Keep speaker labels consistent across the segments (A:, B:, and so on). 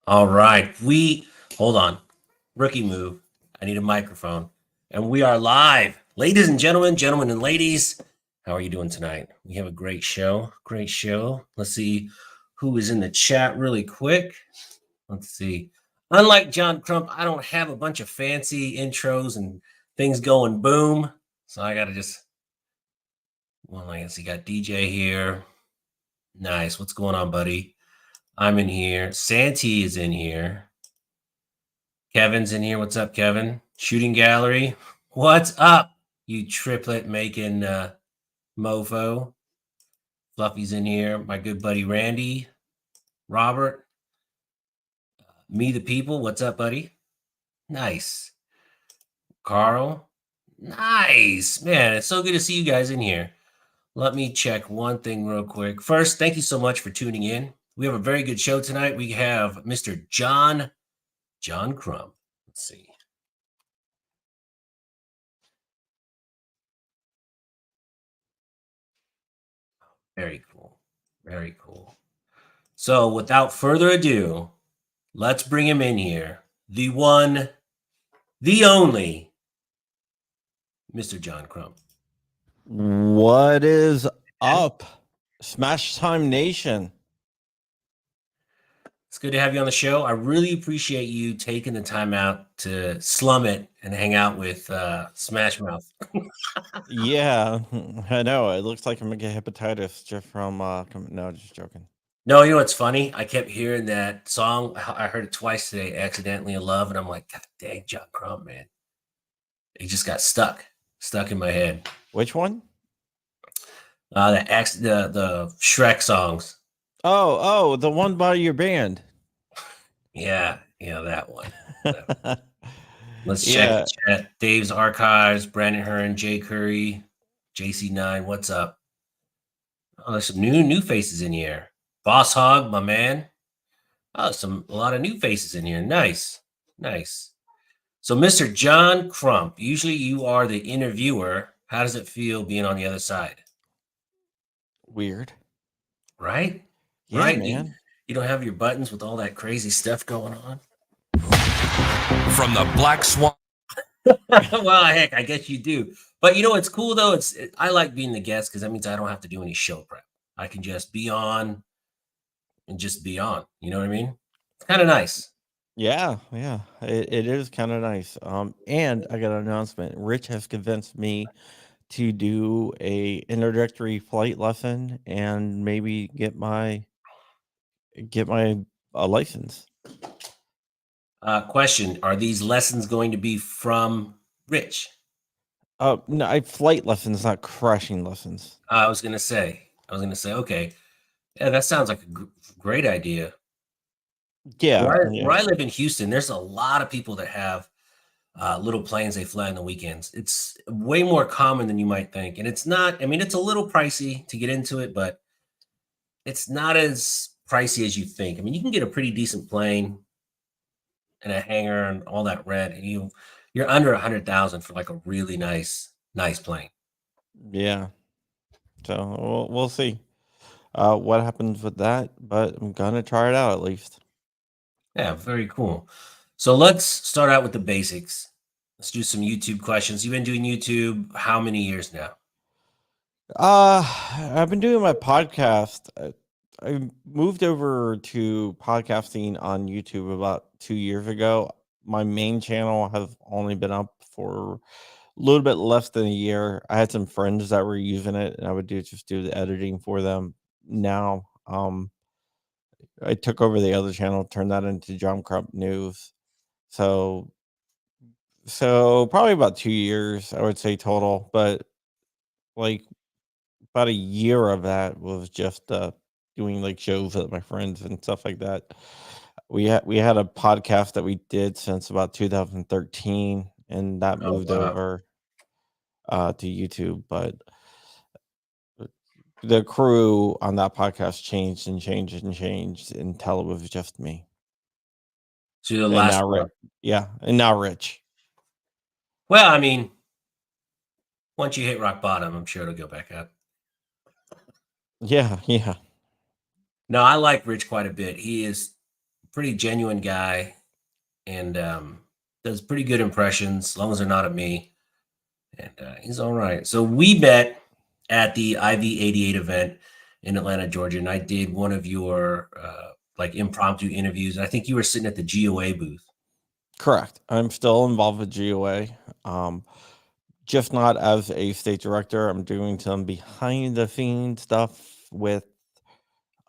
A: All right. Hold on. Rookie move. I need a microphone. And we are live. Ladies and gentlemen and ladies, how are you doing tonight? We have a great show. Great show. Let's see who is in the chat really quick. Let's see. Unlike John Crump, I don't have a bunch of fancy intros and things going boom. So I got to I guess you got DJ here. Nice. What's going on, buddy? I'm in here. Santee is in here. Kevin's in here. What's up, Kevin? Shooting gallery. What's up, you triplet making mofo? Fluffy's in here. My good buddy Randy. Robert. Me the people. What's up, buddy? Nice. Carl. Nice. Man, it's so good to see you guys in here. Let me check one thing real quick. First, thank you so much for tuning in. We have a very good show tonight. We have Mr. John Crump. Let's see. Very cool. Very cool. So without further ado, let's bring him in here. The one, the only, Mr. John Crump.
B: What is up, Smash Time Nation?
A: It's good to have you on the show. I really appreciate you taking the time out to slum it and hang out with Smash Mouth.
B: Yeah, I know. It looks like I'm gonna get hepatitis just from. No, just joking.
A: No, you know what's funny? I kept hearing that song. I heard it twice today, accidentally in love, and I'm like, God dang, John Crump, man. It just got stuck in my head.
B: Which one?
A: The Shrek songs.
B: Oh, the one by your band.
A: Yeah, that one. Let's check the chat. Dave's Archives, Brandon Hearn, Jay Curry, JC9. What's up? Oh, there's some new faces in here. Boss Hog, my man. Oh, a lot of new faces in here. Nice. So, Mr. John Crump, usually you are the interviewer. How does it feel being on the other side?
B: Weird.
A: Right?
B: Yeah,
A: right,
B: man.
A: You don't have your buttons with all that crazy stuff going on?
C: From the Black Swan.
A: Well, heck, I guess you do. But you know what's cool, though? I like being the guest because that means I don't have to do any show prep. I can just be on and just be on. You know what I mean? It's kind of nice.
B: Yeah. It is kind of nice. And I got an announcement. Rich has convinced me to do a introductory flight lesson and maybe get my license.
A: Question: are these lessons going to be from Rich?
B: No, flight lessons, not crashing lessons.
A: I was gonna say, okay, yeah, that sounds like a great idea.
B: Yeah,
A: where I live in Houston, there's a lot of people that have little planes they fly on the weekends. It's way more common than you might think, and it's not. I mean, it's a little pricey to get into it, but it's not as pricey as you think. I mean, you can get a pretty decent plane and a hangar and all that rent, and you're under 100,000 for like a really nice plane.
B: Yeah. So we'll see what happens with that, but I'm gonna try it out at least.
A: Yeah, very cool. So let's start out with the basics. Let's do some YouTube questions. You've been doing YouTube how many years now?
B: I've been doing my podcast. I moved over to podcasting on YouTube about 2 years ago. My main channel has only been up for a little bit less than a year. I had some friends that were using it, and I would just do the editing for them. Now, I took over the other channel, turned that into John Crump News. So probably about 2 years, I would say total, but like about a year of that was just doing like shows with my friends and stuff like that. We had a podcast that we did since about 2013, and that moved over to YouTube, but the crew on that podcast changed until it was just me.
A: So the last one.
B: Yeah, and now Rich.
A: Well, I mean, once you hit rock bottom, I'm sure it'll go back up.
B: Yeah.
A: No, I like Rich quite a bit. He is pretty genuine guy, and does pretty good impressions as long as they're not of me. And he's all right. So we met at the IV88 event in Atlanta, Georgia, and I did one of your like impromptu interviews. And I think you were sitting at the GOA booth.
B: Correct. I'm still involved with GOA, just not as a state director. I'm doing some behind the scenes stuff with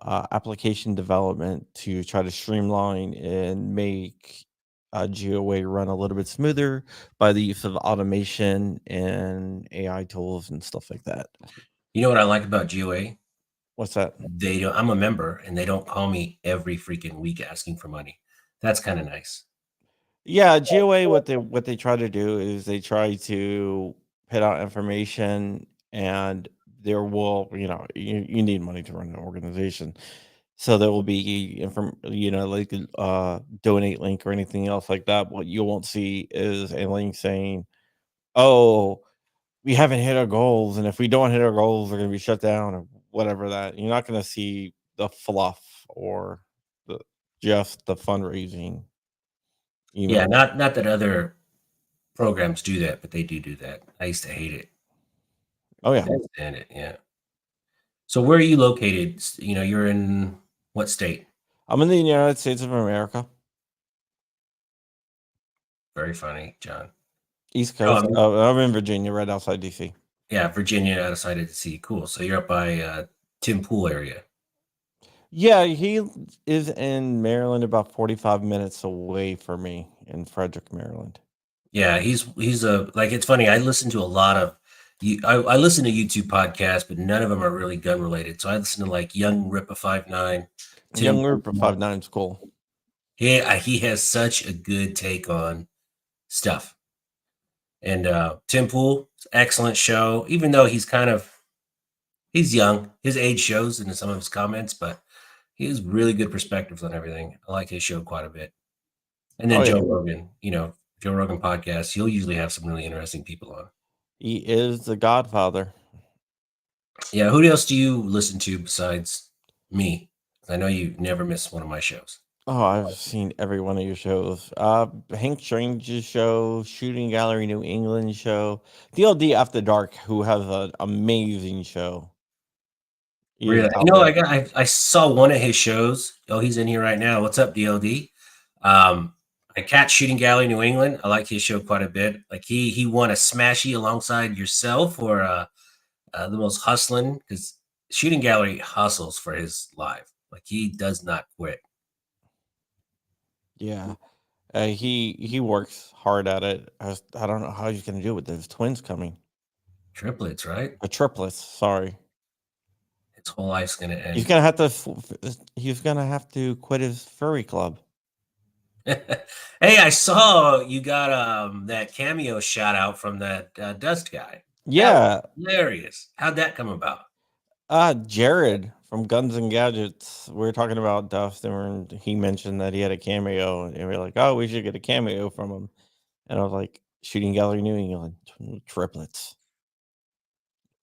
B: application development to try to streamline and make GOA run a little bit smoother by the use of automation and AI tools and stuff like that.
A: You know what I like about GOA?
B: What's that?
A: They don't, I'm a member, and they don't call me every freaking week asking for money. That's kind of nice.
B: Yeah, GOA, what they try to do is they try to put out information, and there will, you need money to run an organization. So there will be like donate link or anything else like that. What you won't see is a link saying, "Oh, we haven't hit our goals, and if we don't hit our goals, we're going to be shut down," or whatever that. You're not going to see the fluff or just the fundraising.
A: Yeah, not that other programs do that, but they do that. I used to hate it.
B: Oh yeah.
A: Can't stand it. Yeah. So where are you located? You're in what state?
B: I'm in the United States of America,
A: Very funny, John.
B: East
A: Oh,
B: Coast. I'm in Virginia, right outside DC.
A: Yeah, Virginia, outside of DC. Cool. So you're up by Tim Pool area.
B: Yeah, he is in Maryland, about 45 minutes away from me in Frederick, Maryland.
A: Yeah, he's like, it's funny. I listen to a lot of I listen to YouTube podcasts, but none of them are really gun related. So I listen to like Young Ripper 59.
B: Young Ripper 59 is cool.
A: He has such a good take on stuff. And Tim Pool, excellent show. Even though he's young, his age shows in some of his comments, but he has really good perspectives on everything. I like his show quite a bit. And then Joe Rogan, Joe Rogan podcast, he'll usually have some really interesting people on.
B: He is the godfather.
A: Yeah, who else do you listen to besides me? I know you never miss one of my shows.
B: Oh, I've seen every one of your shows. Hank Strange's show, Shooting Gallery New England show, DLD After Dark, who has an amazing show.
A: Really? I saw one of his shows. Oh, he's in here right now. What's up, DLD? I catch Shooting Gallery New England. I like his show quite a bit. Like he won a Smashy alongside yourself or the most hustling, because Shooting Gallery hustles for his live. Like he does not quit.
B: Yeah. He works hard at it. I don't know how he's going to do it with those twins coming.
A: Triplets, right?
B: Triplets, sorry.
A: His whole life's going to end.
B: He's going to have to quit his furry club.
A: Hey, I saw you got that cameo shout out from that Dust guy.
B: Yeah.
A: Hilarious. How'd that come about?
B: Jared from Guns and Gadgets. We were talking about Dust, and he mentioned that he had a cameo, and we were like, "Oh, we should get a cameo from him." And I was like, "Shooting Gallery New England, triplets."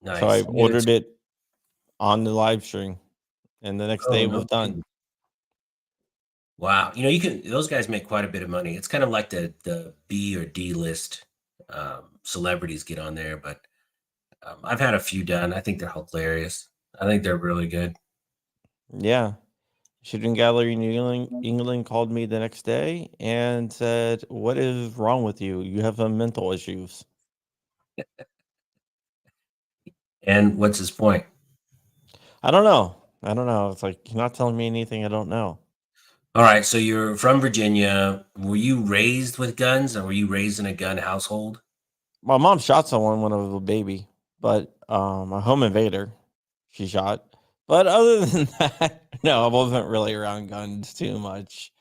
A: Nice.
B: So I ordered it on the live stream, and the next day it was done.
A: Wow. Those guys make quite a bit of money. It's kind of like the B or D list celebrities get on there, but I've had a few done. I think they're hilarious. I think they're really good.
B: Yeah. Shooting Gallery New England called me the next day and said, "What is wrong with you? You have some mental issues."
A: And what's his point?
B: I don't know. It's like, you're not telling me anything I don't know.
A: All right. So you're from Virginia. Were you raised with guns, or were you raised in a gun household?
B: My mom shot someone when I was a baby, but a home invader she shot. But other than that, no, I wasn't really around guns too much.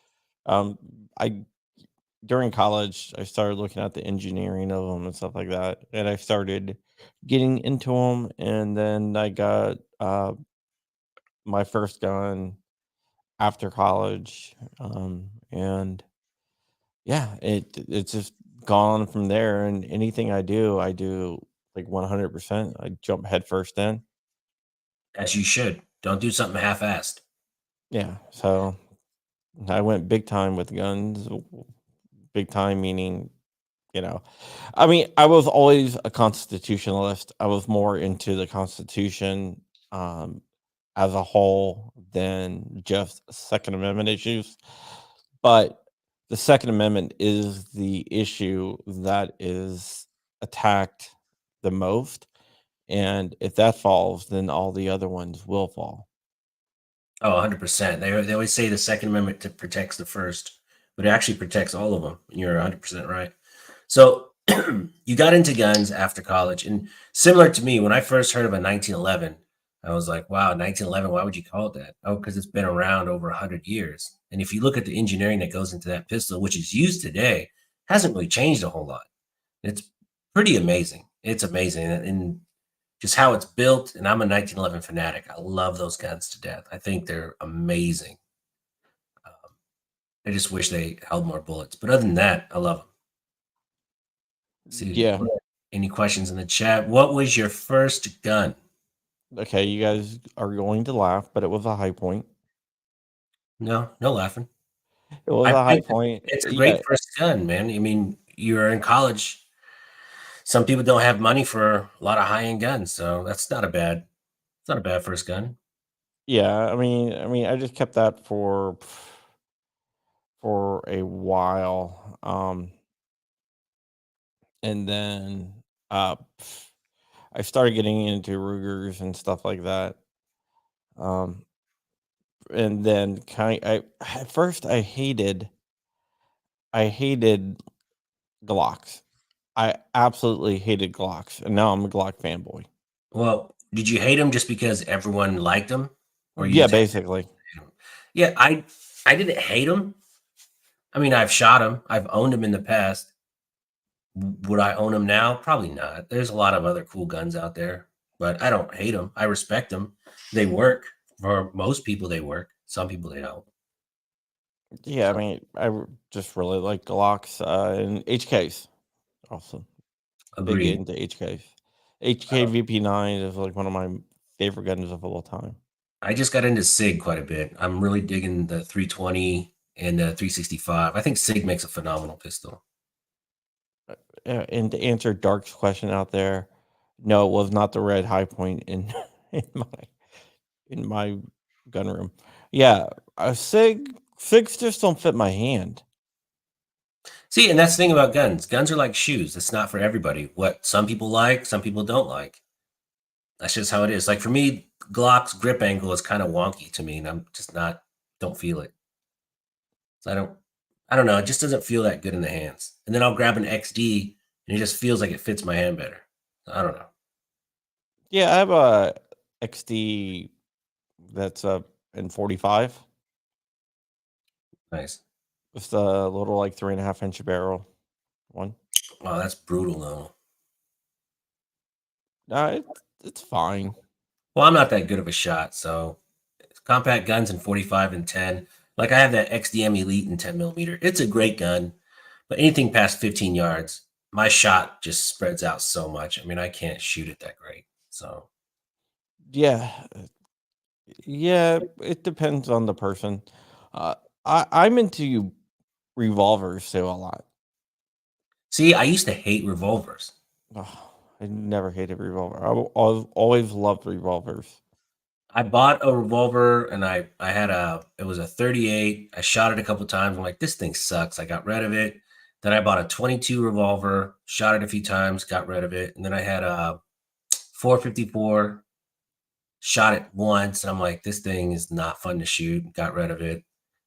B: During college, I started looking at the engineering of them and stuff like that, and I started getting into them. And then I got my first gun after college, and yeah, it's just gone from there. And anything I do like 100%. I jump headfirst in.
A: As you should. Don't do something half-assed.
B: Yeah, so I went big time with guns. Big time meaning, you know, I mean, I was always a constitutionalist. I was more into the Constitution um, as a whole than just Second Amendment issues. But the Second Amendment is the issue that is attacked the most. And if that falls, then all the other ones will fall.
A: Oh, 100%. They always say the Second Amendment protects the First, but it actually protects all of them. And you're 100% right. So you got into guns after college, and similar to me, when I first heard of a 1911, I was like, "Wow, 1911! Why would you call it that?" Oh, because it's been around over 100 years. And if you look at the engineering that goes into that pistol, which is used today, hasn't really changed a whole lot. It's pretty amazing. It's amazing, and just how it's built. And I'm a 1911 fanatic. I love those guns to death. I think they're amazing. Um, I just wish they held more bullets, but other than that, I love them. See,
B: Yeah.
A: any questions in the chat? What was your first gun?
B: Okay, you guys are going to laugh, but it was a high point.
A: No, no laughing.
B: It was
A: I
B: a high
A: think
B: point.
A: it's a
B: Yeah,
A: great first gun, man. I mean, you're in college. Some people don't have money for a lot of high-end guns, so that's not a bad. It's not a bad first gun.
B: yeah. I mean, I just kept that for a while, and then uh, I started getting into Rugers and stuff like that. Um, and then at first I hated Glocks. I absolutely hated Glocks, and now I'm a Glock fanboy.
A: Well, did you hate them just because everyone liked them, or you
B: Yeah,
A: just hate
B: basically.
A: them? Yeah, I didn't hate them. I mean, I've shot them. I've owned them in the past. Would I own them now? Probably not. There's a lot of other cool guns out there, but I don't hate them. I respect them. They work for most people. They work. Some people they don't.
B: Yeah, I
A: So
B: mean, just really like Glocks and HKs. Also, big
A: agreed.
B: into HKs. HK VP9 is like one of my favorite guns of all time.
A: I just got into SIG quite a bit. I'm really digging the 320 and the 365. I think SIG makes a phenomenal pistol.
B: And to answer Dark's question out there, no, it was not the red high point in in my in my gun room. Yeah, Sigs just don't fit my hand.
A: See, and that's the thing about guns. Guns are like shoes. It's not for everybody. What some people like, some people don't like. That's just how it is. Like for me, Glock's grip angle is kind of wonky to me, and I'm just not don't feel it. So I don't know. It just doesn't feel that good in the hands. And then I'll grab an XD, and it just feels like it fits my hand better. I don't know.
B: Yeah, I have a XD that's in 45.
A: Nice.
B: It's the little like 3.5 inch barrel one.
A: Wow, that's brutal though.
B: It's fine.
A: Well, I'm not that good of a shot, so compact guns in 45 and 10. Like I have that XDM Elite in 10 millimeter. It's a great gun, but anything past 15 yards, my shot just spreads out so much. I mean, I can't shoot it that great. So
B: Yeah, yeah. It depends on the person. Uh, I'm into revolvers too a lot.
A: see, I used to hate revolvers.
B: Oh, I never hated revolver. I've always loved revolvers.
A: I bought a revolver and I had it was a 38. I shot it a couple times. I'm like, this thing sucks. I got rid of it. Then I bought a 22 revolver, shot it a few times, got rid of it. And then I had a 454, shot it once, and I'm like, this thing is not fun to shoot. Got rid of it.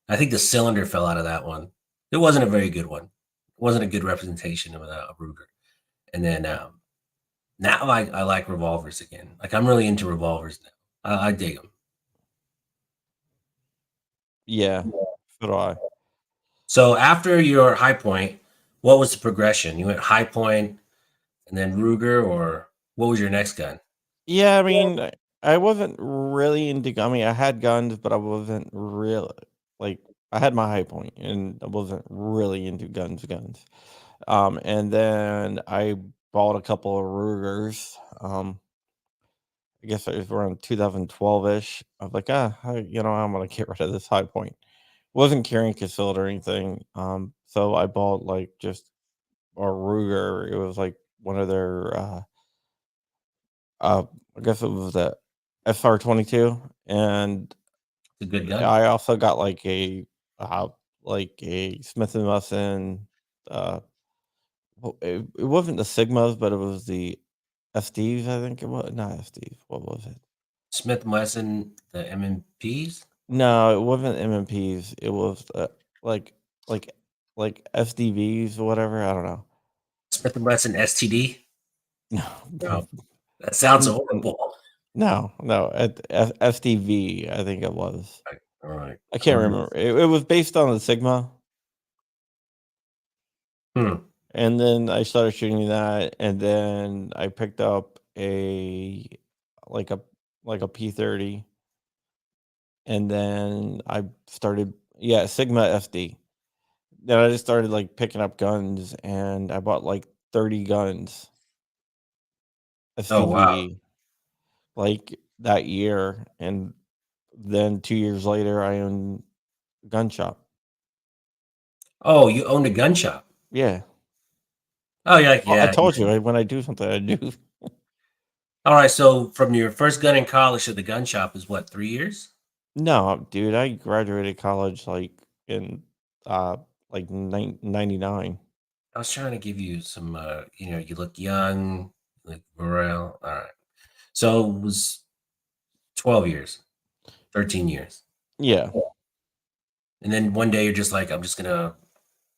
A: I think the cylinder fell out of that one. It wasn't a very good one. It wasn't a good representation of a Ruger. And then now I like revolvers again. Like I'm really into revolvers now. I dig them.
B: Yeah, so do I.
A: So after your high point, what was the progression? You went high point and then Ruger, or what was your next gun?
B: Yeah, I mean, I wasn't really into. I mean, I had guns, but I wasn't really like. I had my high point, and I wasn't really into guns. And then I bought a couple of Rugers. I guess it was around 2012 ish. I was like, I'm gonna get rid of this high point. wasn't carrying concealed or anything. So I bought like just a Ruger. It was like one of their uh I guess it was the SR-22, and
A: It's a good gun.
B: I also got uh like a Smith and Wesson. uh it wasn't the Sigmas, but it was the SDs, I think it was. Not SDs, what was it?
A: Smith Wesson, the MMPs,
B: No, it wasn't MMPs. It was like like SDVs or whatever. I don't know.
A: Smith and Wesson STD.
B: No,
A: No, that sounds
B: N-
A: horrible.
B: no. At SDV, I think it was.
A: All right.
B: I can't remember. It was based on the Sigma,
A: Hmm.
B: and then I started shooting that, and then I picked up like a a P30, and then I started Sigma SD. Then I just started like picking up guns, and I bought like 30 guns
A: Oh wow.
B: STV like that year, and then 2 years later I owned a gun shop.
A: Oh, you owned a gun shop.
B: Yeah.
A: Oh yeah,
B: Well, I
A: yeah.
B: told you, when I do something, I do.
A: All right. So from your first gun in college to the gun shop is what, 3 years?
B: No, dude, I graduated college like in like 99.
A: I was trying to give you some. You look young, like morale. All right. So it was 12 years, 13 years,
B: Yeah.
A: and then one day you're just like, I'm just gonna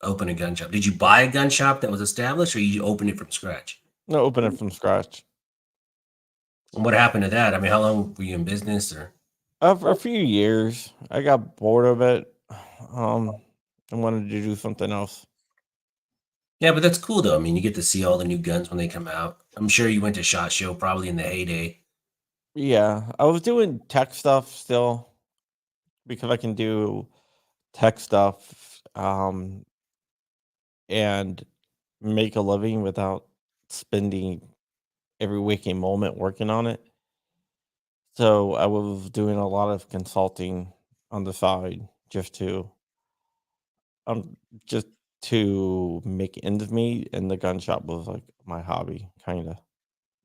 A: open a gun shop. Did you buy a gun shop that was established, or you opened it from scratch?
B: No, open it from scratch.
A: And what happened to that? I mean, how long were you in business, or?
B: For a few years, I got bored of it. Um, I wanted to do something else.
A: Yeah, but that's cool though. I mean, you get to see all the new guns when they come out. I'm sure you went to SHOT Show probably in the heyday.
B: Yeah, I was doing tech stuff still because I can do tech stuff and make a living without spending every waking moment working on it. So I was doing a lot of consulting on the side um just to make ends meet, and the gun shop was like my hobby, kind of.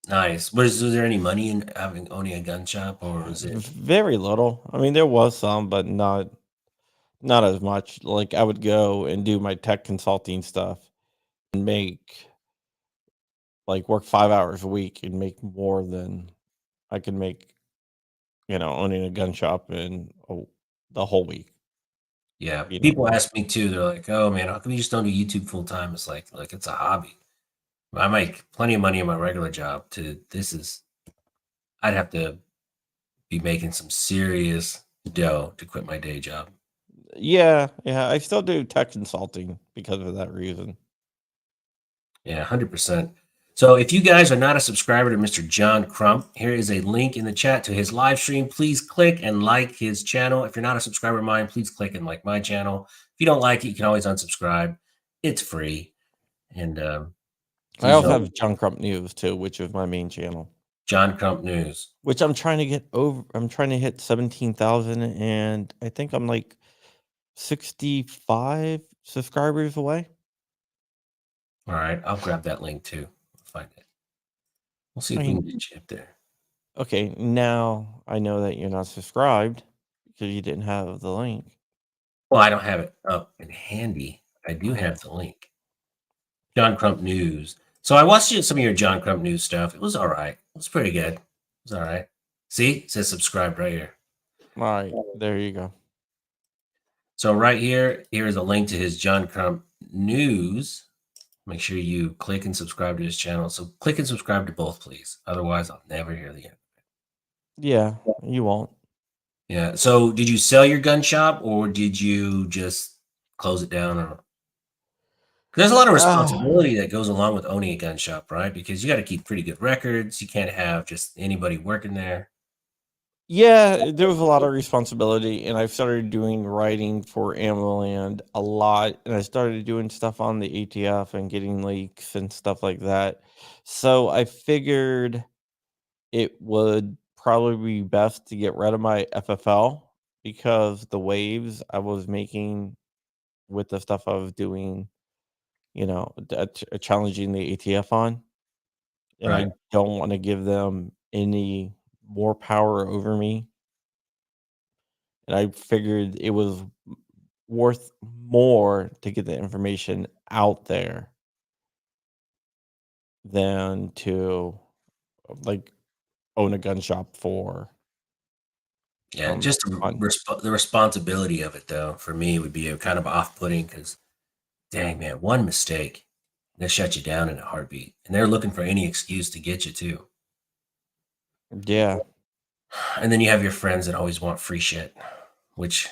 A: Nice. Was there any money in owning a gun shop, or was it?
B: Very little. I mean, there was some, but not as much. Like I would go and do my tech consulting stuff and make like work 5 hours a week and make more than I could make, owning a gun shop in the whole week.
A: Yeah,
B: You know,
A: people ask me too. They're like, "Oh man, how come you just don't do YouTube full time?" It's like it's a hobby. I make plenty of money in my regular job. To this is, I'd have to be making some serious dough to quit my day job.
B: yeah. I still do tech consulting because of that reason.
A: Yeah, 100%. So if you guys are not a subscriber to Mr. John Crump, here is a link in the chat to his live stream. Please click and like his channel. If you're not a subscriber of mine, please click and like my channel. If you don't like it, you can always unsubscribe. It's free. And
B: I
A: please
B: also
A: know
B: have John Crump News too, which is my main channel.
A: John Crump News.
B: Which I'm trying to get over. I'm trying to hit 17,000, and I think I'm like 65 subscribers away.
A: All right, I'll grab that link too. Find it. We'll see
B: I
A: if we can
B: mean,
A: get you up there.
B: okay, now I know that you're not subscribed because you didn't have the link.
A: Well, I don't have it up and handy. I do have the link. John Crump News. So I watched some of your John Crump News stuff. It was all right. It was pretty good. It was all right. See, it says subscribe right here.
B: All right, there you go.
A: So right here, here is a link to his John Crump News. Make sure you click and subscribe to his channel. So click and subscribe to both, please. Otherwise, I'll never hear the end.
B: Yeah, you won't.
A: Yeah. So did you sell your gun shop or did you just close it down? Or there's a lot of
B: Ah,
A: responsibility that goes along with owning a gun shop, right? Because you got to keep pretty good records. You can't have just anybody working there.
B: yeah, there was a lot of responsibility, and I started doing writing for AmmoLand a lot, and I started doing stuff on the ATF and getting leaks and stuff like that. So I figured it would probably be best to get rid of my FFL because the waves I was making with the stuff I was doing, challenging the ATF on, and
A: Right.
B: I don't want to give them any more power over me. And I figured it was worth more to get the information out there than to like own a gun shop for
A: Yeah, just
B: fun.
A: the responsibility of it, though, for me would be a kind of off-putting because, dang man, one mistake, they'll shut you down in a heartbeat, and they're looking for any excuse to get you too.
B: Yeah.
A: And then you have your friends that always want free shit, which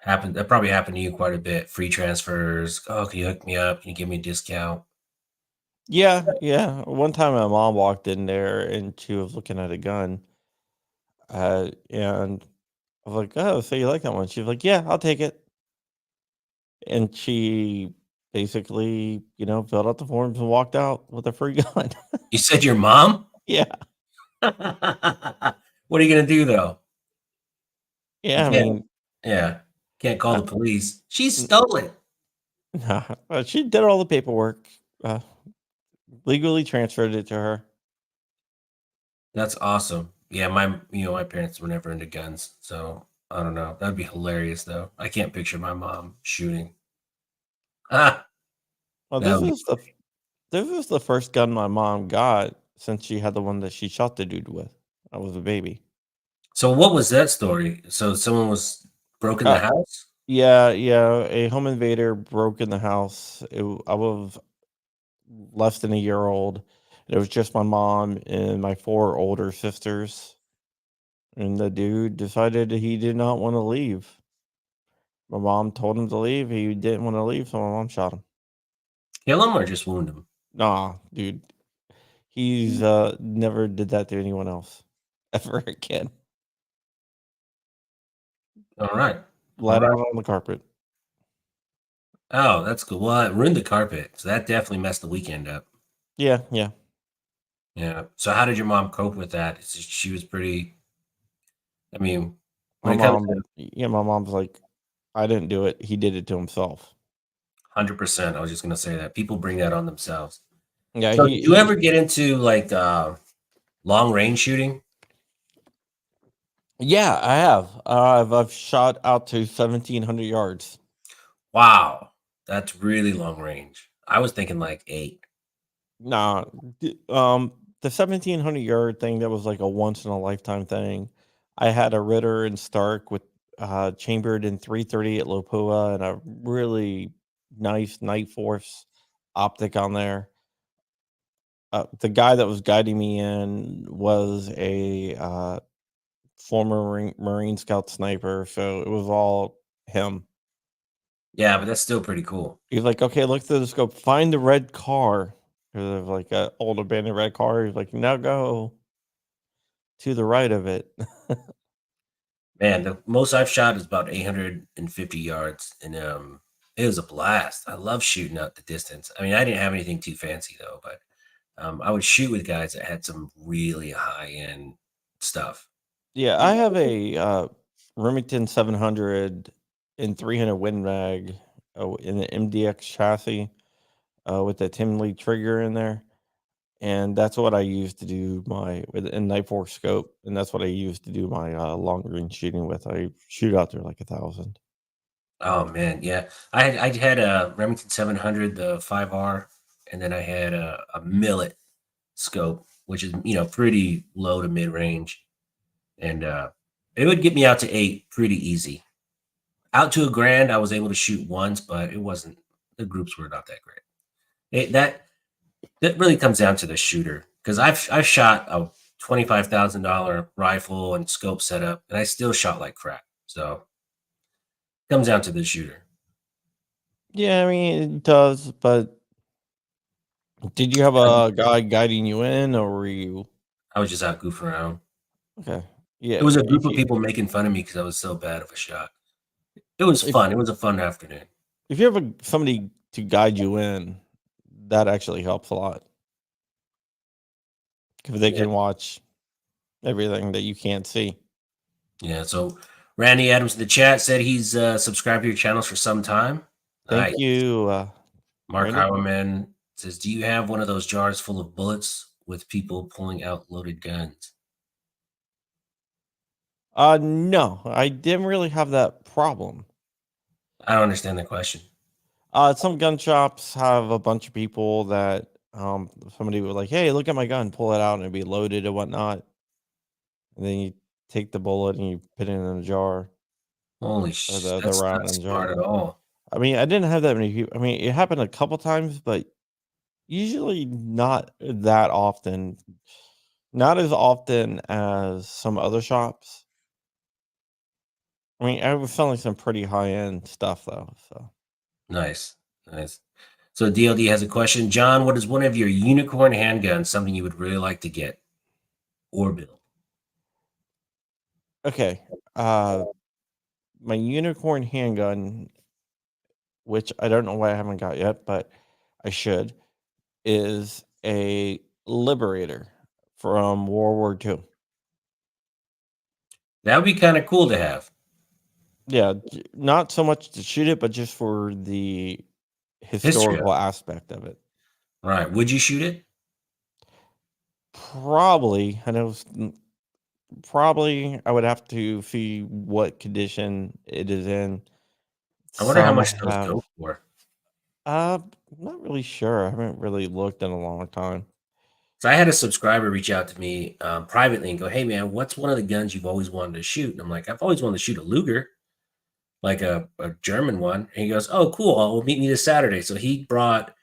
A: that probably happened to you quite a bit. Free transfers. Oh, can you hook me up? Can you give me a discount?
B: Yeah, yeah. One time my mom walked in there and she was looking at a gun. And I was like, "Oh, so you like that one?" She was like, "Yeah, I'll take it." And she basically, filled out the forms and walked out with a free gun.
A: You said your mom?
B: Yeah.
A: What are you gonna do though? You
B: Yeah, I
A: can't.
B: mean,
A: Yeah, can't call
B: uh,
A: the police. She
B: n
A: stole it.
B: she did all the paperwork, uh, legally transferred it to her.
A: That's awesome. Yeah, my parents were never into guns, so I don't know. That'd be hilarious though. I can't picture my mom shooting. Ah,
B: Well,
A: that
B: this
A: would be.
B: is the first gun my mom got since she had the one that she shot the dude with. I was a baby.
A: So what was that story? So someone was broke in the
B: Uh,
A: house?
B: yeah, yeah, a home invader broke in the house. I was less than a year old. It was just my mom and my 4 older sisters, and the dude decided he did not wanna leave. My mom told him to leave, he didn't wanna leave, so my mom shot him.
A: Kill him or just wound him?
B: Nah, dude, he's, never did that to anyone else ever again.
A: All right. All
B: Let
A: right.
B: out on the carpet.
A: Oh, that's cool. Well, it ruined the carpet, so that definitely messed the weekend up.
B: Yeah, yeah.
A: Yeah. So how did your mom cope with that? She was pretty. I mean, when
B: My
A: it comes to
B: mom yeah, my mom's like, "I didn't do it, he did it to himself."
A: 100%, I was just gonna say that people bring that on themselves.
B: Yeah,
A: So did you
B: he
A: ever get into like long range shooting?
B: Yeah, I have. I've shot out to 1,700 yards.
A: Wow, that's really long range. I was thinking like 8.
B: Nah, the 1,700 yard thing, that was like a once in a lifetime thing. I had a Ritter and Stark with chambered in 330 at Lopua and a really nice Night Force optic on there. The guy that was guiding me in was a former Marine Scout sniper, so it was all him.
A: Yeah, but that's still pretty cool.
B: He's like, "Okay, look through the scope, find the red car." There's like a old abandoned red car. He's like, "Now go to the right of it."
A: Man, the most I've shot is about 850 yards, and it was a blast. I love shooting out the distance. I mean, I didn't have anything too fancy though, but I would shoot with guys that had some really high end stuff.
B: Yeah, I have a Remington 700 and 300 Win Mag in the MDX chassis with the Tim Lee trigger in there. And that's what I use to do my with a Night Force scope, and that's what I use to do my long range shooting with. I shoot out there like 1,000.
A: Oh man, yeah. I had a Remington 700, the 5R, and then I had a Millet scope, which is pretty low to mid range, and it would get me out to 8 pretty easy. Out to a grand, I was able to shoot once, but it wasn't. The groups were not that great. That really comes down to the shooter because I've shot a $25,000 rifle and scope setup, and I still shot like crap. So it comes down to the shooter.
B: Yeah, I mean it does, but did you have a guy guiding you in, or were you
A: I was just out goofing around.
B: okay?
A: It
B: Yeah,
A: was a group of people making fun of me because I was so bad of a shot. It was
B: if
A: fun. It was a fun afternoon.
B: if you have somebody to guide you in, that actually helps a lot because they
A: Yeah.
B: can watch everything that you can't see.
A: Yeah. So Randy Adams in the chat said he's subscribed to your channels for some time.
B: Thank you,
A: Mark
B: Randy.
A: Howerman says, do you have one of those jars full of bullets with people pulling out loaded guns?
B: No, I didn't really have that problem.
A: I don't understand the question.
B: Some gun shops have a bunch of people that somebody would like, hey, look at my gun, pull it out, and it'd be loaded and whatnot. And then you take the bullet and you put it in a jar
A: Holy
B: or
A: sh!
B: the
A: That's
B: round
A: not
B: in a jar.
A: smart at all.
B: I mean, I didn't have that many people. I mean, it happened a couple times, but usually not that often. Not as often as some other shops. I mean, I was selling some pretty high end stuff though. So
A: Nice, nice. So DLD has a question. John, what is one of your unicorn handguns? Something you would really like to get or build?
B: okay, my unicorn handgun, which I don't know why I haven't got yet, but I should, is a Liberator from World War II.
A: That would be kind of cool to have.
B: Yeah, not so much to shoot it, but just for the
A: History of
B: historical
A: it.
B: aspect of it.
A: Right. Would you shoot it?
B: Probably, I know. Probably, I would have to see what condition it is in.
A: I wonder how
B: Some
A: much those
B: have,
A: go for.
B: uh, not really sure. I haven't really looked in a long time.
A: So I had a subscriber reach out to me privately and go, "Hey man, what's one of the guns you've always wanted to shoot?" And I'm like, "I've always wanted to shoot a Luger, like a German one." And he goes, "Oh, cool. Well, meet me this Saturday." So he brought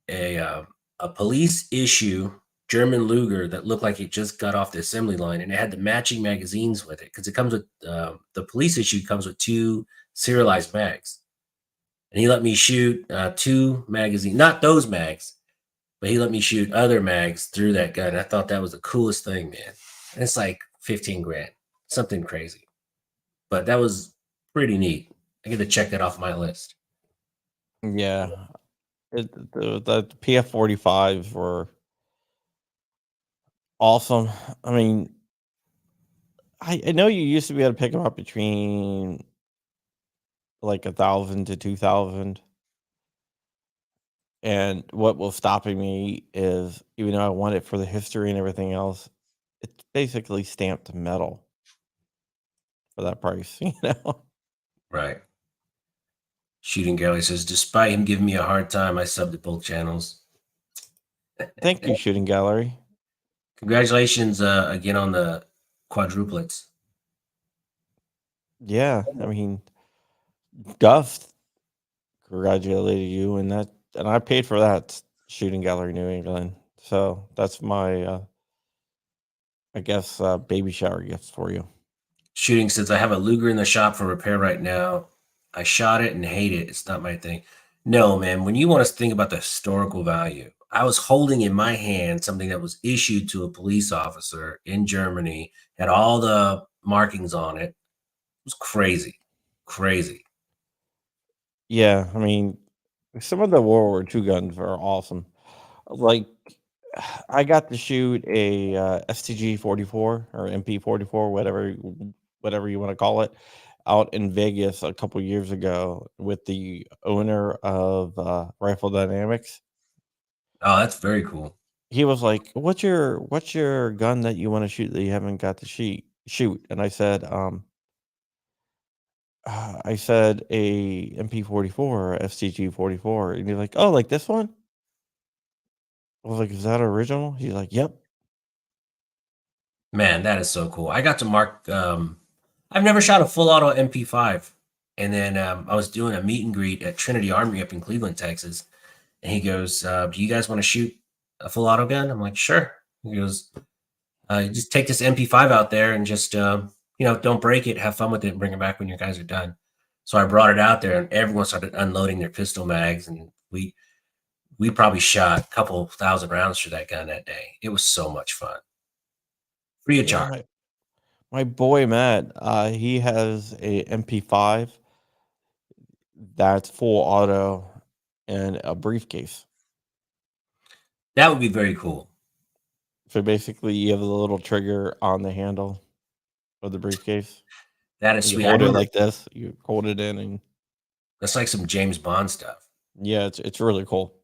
A: a uh, a police issue German Luger that looked like it just got off the assembly line, and it had the matching magazines with it because it comes with the police issue comes with two serialized mags, and he let me shoot two magazines, not those mags, but he let me shoot other mags through that gun. I thought that was the coolest thing, man. And it's like 15 grand, something crazy, but that was pretty neat. I get to check that off my list.
B: Yeah, the PF-45s were awesome. I mean, I know you used to be able to pick them up between like 1,000 to 2,000. And what was stopping me is, even though I want it for the history and everything else, it's basically stamped metal for that price, you know?
A: Right. Shooting Gallery says, despite him giving me a hard time, I subbed to both channels.
B: Thank you, Shooting Gallery.
A: Congratulations again on the quadruplets.
B: Yeah, I mean, Duff congratulated you, and I paid for that, Shooting Gallery New England. So that's my, I guess, baby shower gift for you.
A: Shooting says, I have a Luger in the shop for repair right now. I shot it and hate it. It's not my thing. No, man, when you want to think about the historical value, I was holding in my hand something that was issued to a police officer in Germany, had all the markings on it. It was crazy. Crazy.
B: Yeah, I mean, some of the World War II guns are awesome. Like, I got to shoot a STG 44 or MP 44, whatever you want to call it, out in Vegas a couple years ago with the owner of Rifle Dynamics.
A: Oh, that's very cool.
B: He was like, "What's your gun that you want to shoot that you haven't got to shoot?" And I said a MP44 or STG 44, and he's like, "Oh, like this one?" I was like, "Is that original?" He's like, "Yep."
A: Man, that is so cool. I got to mark. I've never shot a full auto MP5, and then I was doing a meet and greet at Trinity Armory up in Cleveland, Texas, and he goes, "Do you guys want to shoot a full auto gun?" I'm like, "Sure." He goes, "Just take this MP5 out there and just don't break it. Have fun with it, and bring it back when you guys are done." So I brought it out there, and everyone started unloading their pistol mags, and we probably shot a couple thousand rounds through that gun that day. It was so much fun, free of
B: Yeah,
A: charge.
B: my boy Matt, he has a MP5 that's full auto and a briefcase.
A: That would be very cool.
B: So basically, you have a little trigger on the handle of the briefcase.
A: That is
B: You
A: sweet. I
B: hold it
A: remember
B: like this. You hold it in, and
A: that's like some James Bond stuff.
B: yeah, it's really cool.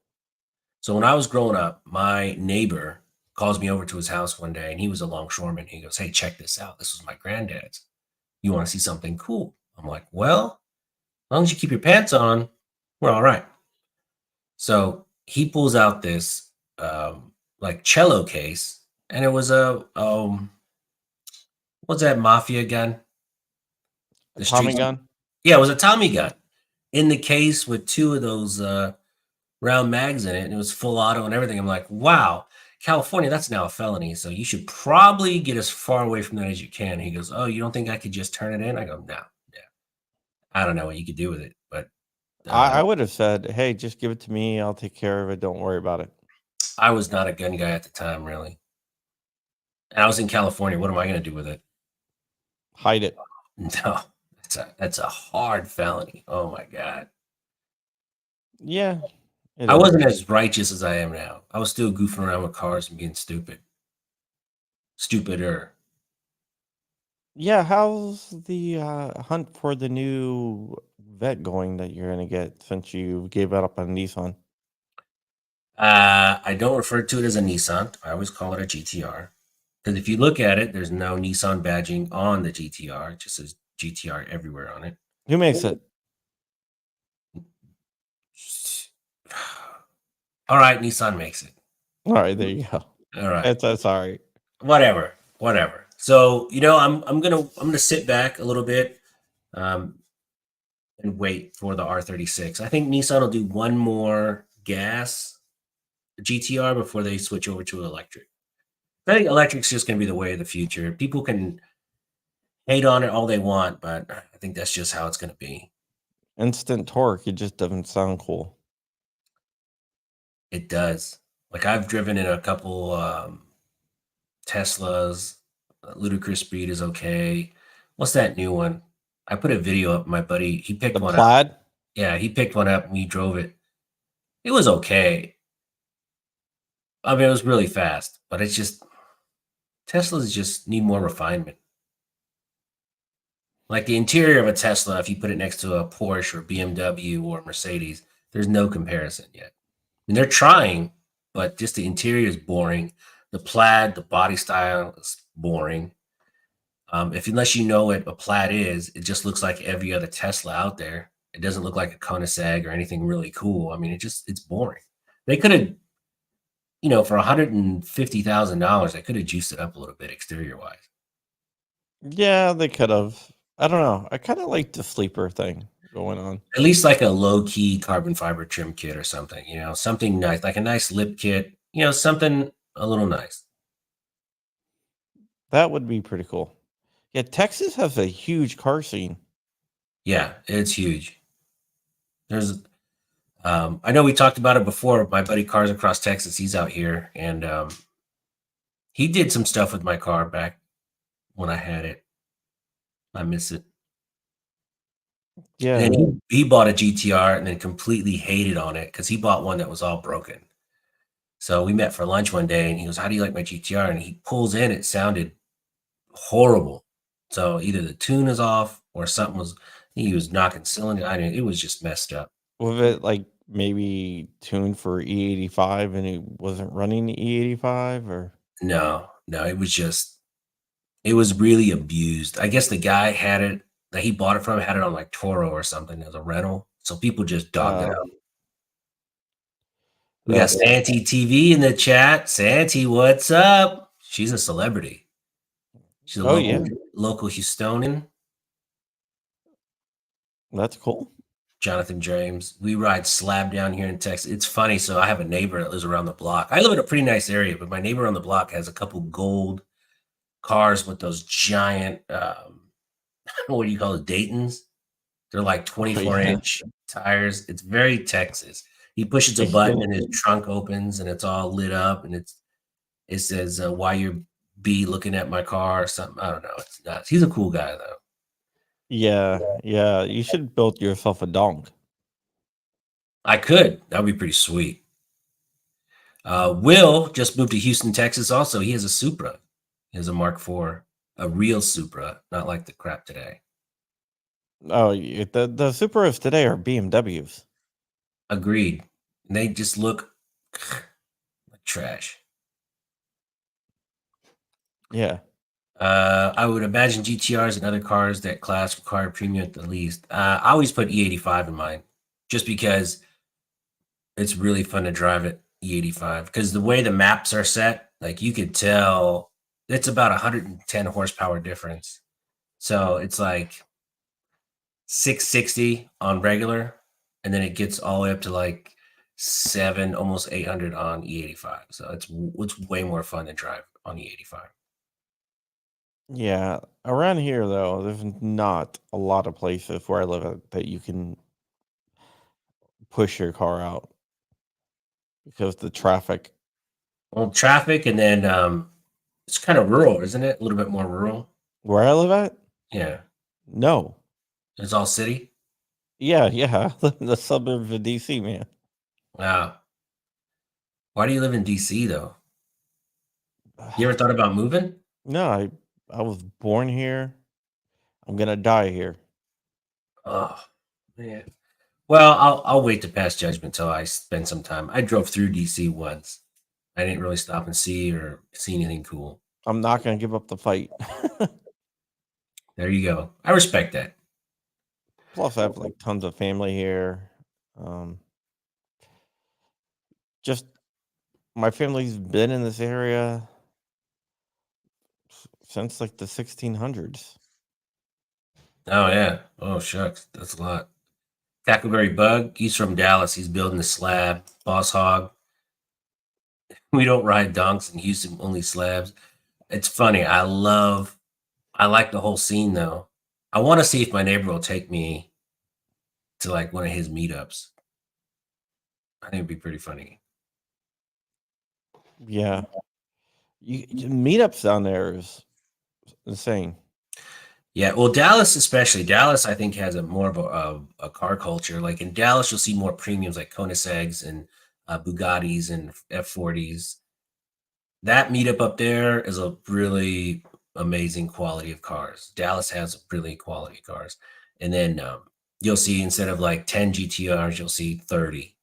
A: So when I was growing up, my neighbor calls me over to his house one day, and he was a longshoreman. He goes, "Hey, check this out. This was my granddad's. You want to see something cool?" I'm like, "Well, as long as you keep your pants on, we're all right." So he pulls out this like cello case, and it was a what's that mafia gun?
B: A
A: The
B: Tommy
A: street.
B: gun.
A: Yeah, it was a Tommy gun in the case with two of those round mags in it, and it was full auto and everything. I'm like, wow, California, that's now a felony. So you should probably get as far away from that as you can. He goes, "Oh, you don't think I could just turn it in?" I go, "No, yeah, I don't know what you could do with it, but
B: I would have said, "Hey, just give it to me. I'll take care of it. Don't worry about it."
A: I was not a gun guy at the time, really. And I was in California. What am I going to do with it?
B: Hide it.
A: No, that's a hard felony. Oh my god.
B: Yeah, it
A: I
B: is.
A: wasn't as righteous as I am now. I was still goofing around with cars and being stupid. Stupider.
B: Yeah, how's the hunt for the new vet going that you're gonna get since you gave it up on Nissan?
A: I don't refer to it as a Nissan. I always call it a GTR. Because if you look at it, there's no Nissan badging on the GTR. It just says GTR everywhere on it.
B: Who makes it?
A: All right, Nissan makes it.
B: All right, there you go.
A: All right.
B: That's all right.
A: Whatever. So, I'm gonna sit back a little bit and wait for the R36. I think Nissan will do one more gas GTR before they switch over to electric. I think electric's just gonna be the way of the future. People can hate on it all they want, but I think that's just how it's gonna be.
B: Instant torque. It just doesn't sound cool.
A: It does. Like I've driven in a couple Teslas. Ludicrous speed is okay. What's that new one? I put a video up. My buddy, he picked
B: The
A: one up.
B: plaid.
A: Yeah, he picked one up and we drove it. It was okay. I mean, it was really fast, but it's just Teslas just need more refinement. Like the interior of a Tesla, if you put it next to a Porsche or BMW or Mercedes, there's no comparison yet. I mean, they're trying, but just the interior is boring. The plaid, the body style is boring. Unless you know what a plaid is, it just looks like every other Tesla out there. It doesn't look like a Koenigsegg or anything really cool. I mean, it's boring. They could have, for $150,000, they could have juiced it up a little bit exterior wise.
B: Yeah, they could have. I don't know. I kind of like the sleeper thing going on.
A: At least like a low key carbon fiber trim kit or something, something nice, like a nice lip kit, something a little nice.
B: That would be pretty cool. Yeah, Texas has a huge car scene.
A: Yeah, it's huge. I know we talked about it before. My buddy Cars Across Texas, he's out here, and he did some stuff with my car back when I had it. I miss it.
B: Yeah.
A: And he bought a GTR and then completely hated on it because he bought one that was all broken. So we met for lunch one day, and he goes, "How do you like my GTR?" And he pulls in, it sounded horrible. So either the tune is off or he was knocking cylinders. I mean, it was just messed up.
B: Was it like maybe tuned for E85 and it wasn't running the E85 or?
A: No, it was really abused. I guess the guy that he bought it from had it on like Toro or something as a rental. So people just dogged it out. We got Santi TV in the chat. Santi, what's up? She's a celebrity. She's a local Houstonian.
B: That's cool.
A: Jonathan James. We ride slab down here in Texas. It's funny. So I have a neighbor that lives around the block. I live in a pretty nice area, but my neighbor on the block has a couple gold cars with those giant, what do you call it, Daytons? They're like 24-inch tires. It's very Texas. He pushes a button and his trunk opens and it's all lit up and it says, "Why you're looking at my car," or something. I don't know. It's nuts. He's a cool guy though.
B: Yeah. You should build yourself a donk.
A: I could. That would be pretty sweet. Will just moved to Houston, Texas. Also, he has a Supra. He has a Mark IV, a real Supra, not like the crap today.
B: Oh, the Subarus today are BMWs.
A: Agreed. And they just look like trash.
B: Yeah.
A: I would imagine GTRs and other cars that class require premium at the least. I always put E85 in mine, just because it's really fun to drive at E85. Because the way the maps are set, like you could tell, it's about 110 horsepower difference. So it's like 660 on regular, and then it gets all the way up to like almost 800 on E85. So it's way more fun to drive on E85.
B: Yeah. Around here, though, there's not a lot of places where I live at that you can push your car out because the traffic.
A: Well, traffic, and then it's kind of rural, isn't it? A little bit more rural.
B: Where I live at?
A: Yeah,
B: No.
A: it's all city.
B: Yeah, yeah. I live in the suburbs of DC, man.
A: Wow. Why do you live in DC though? You ever thought about moving?
B: No, I was born here. I'm gonna die here.
A: Oh man. Well, I'll wait to pass judgment till I spend some time. I drove through DC once. I didn't really stop and see anything cool.
B: I'm not gonna give up the fight.
A: There you go. I respect that.
B: Plus, I have like tons of family here. Um, just my family's been in this area since like the 1600s.
A: Oh yeah. Oh shucks, that's a lot. Tackleberry Bug, he's from Dallas. He's building the slab. Boss Hog. We don't ride donks in Houston, only slabs. It's funny. I like the whole scene though. I want to see if my neighbor will take me to like one of his meetups. I think it'd be pretty funny.
B: Yeah, meetups down there is insane.
A: Yeah, well, Dallas especially. Dallas, I think, has a more of a car culture. Like in Dallas, you'll see more premiums like Koenigseggs and Bugattis and F40s. That meetup up there is a really amazing quality of cars. Dallas has really quality cars, and then you'll see instead of like 10 GTRs, you'll see 30.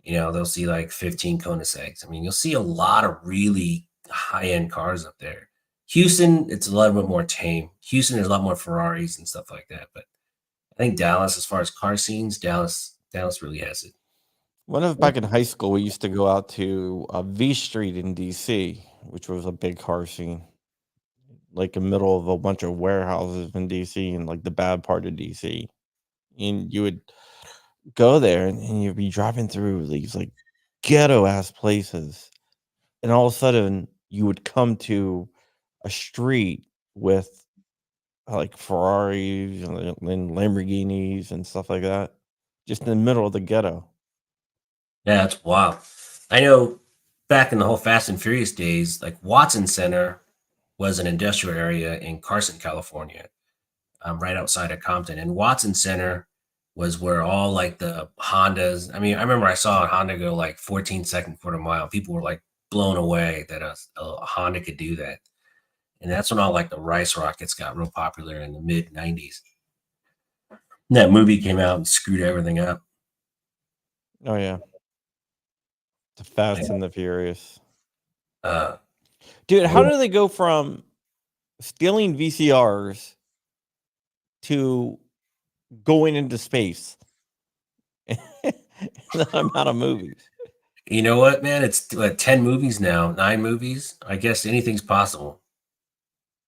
A: They'll see like 15 Koenigseggs. I mean, you'll see a lot of really high end cars up there. Houston, it's a little bit more tame. Houston, there's a lot more Ferraris and stuff like that. But I think Dallas, as far as car scenes, Dallas really has it.
B: When I was back in high school, we used to go out to V Street in DC, which was a big car scene, like in the middle of a bunch of warehouses in DC and like the bad part of DC. And you would go there and you'd be driving through these like ghetto ass places. And all of a sudden you would come to a street with like Ferraris and Lamborghinis and stuff like that, just in the middle of the ghetto.
A: Yeah, that's wild. I know back in the whole Fast and Furious days, like Watson Center was an industrial area in Carson, California, right outside of Compton. And Watson Center was where all like the Hondas. I mean, I remember I saw a Honda go like 14-second quarter mile. People were like blown away that a Honda could do that. And that's when all like the Rice Rockets got real popular in the mid 90s. And that movie came out and screwed everything up.
B: Oh yeah. The Fast and the Furious.
A: Uh,
B: Dude, how do they go from stealing VCRs to going into space? The amount of movies.
A: You know what, man? It's 10 movies now, 9 movies. I guess anything's possible.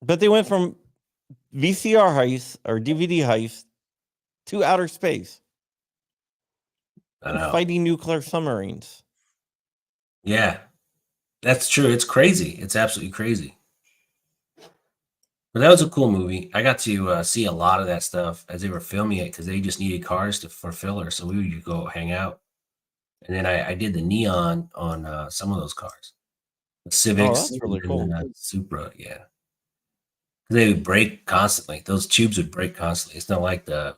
B: But they went from VCR heist or DVD heist to outer space.
A: I
B: And
A: know.
B: fighting nuclear submarines.
A: Yeah, that's true. It's crazy. It's absolutely crazy. But that was a cool movie. I got to see a lot of that stuff as they were filming it because they just needed cars for filler. So we would go hang out. And then I did the neon on some of those cars. The Civics
B: that's really
A: and
B: cool.
A: the Supra, yeah. They would break constantly. Those tubes would break constantly. It's not like the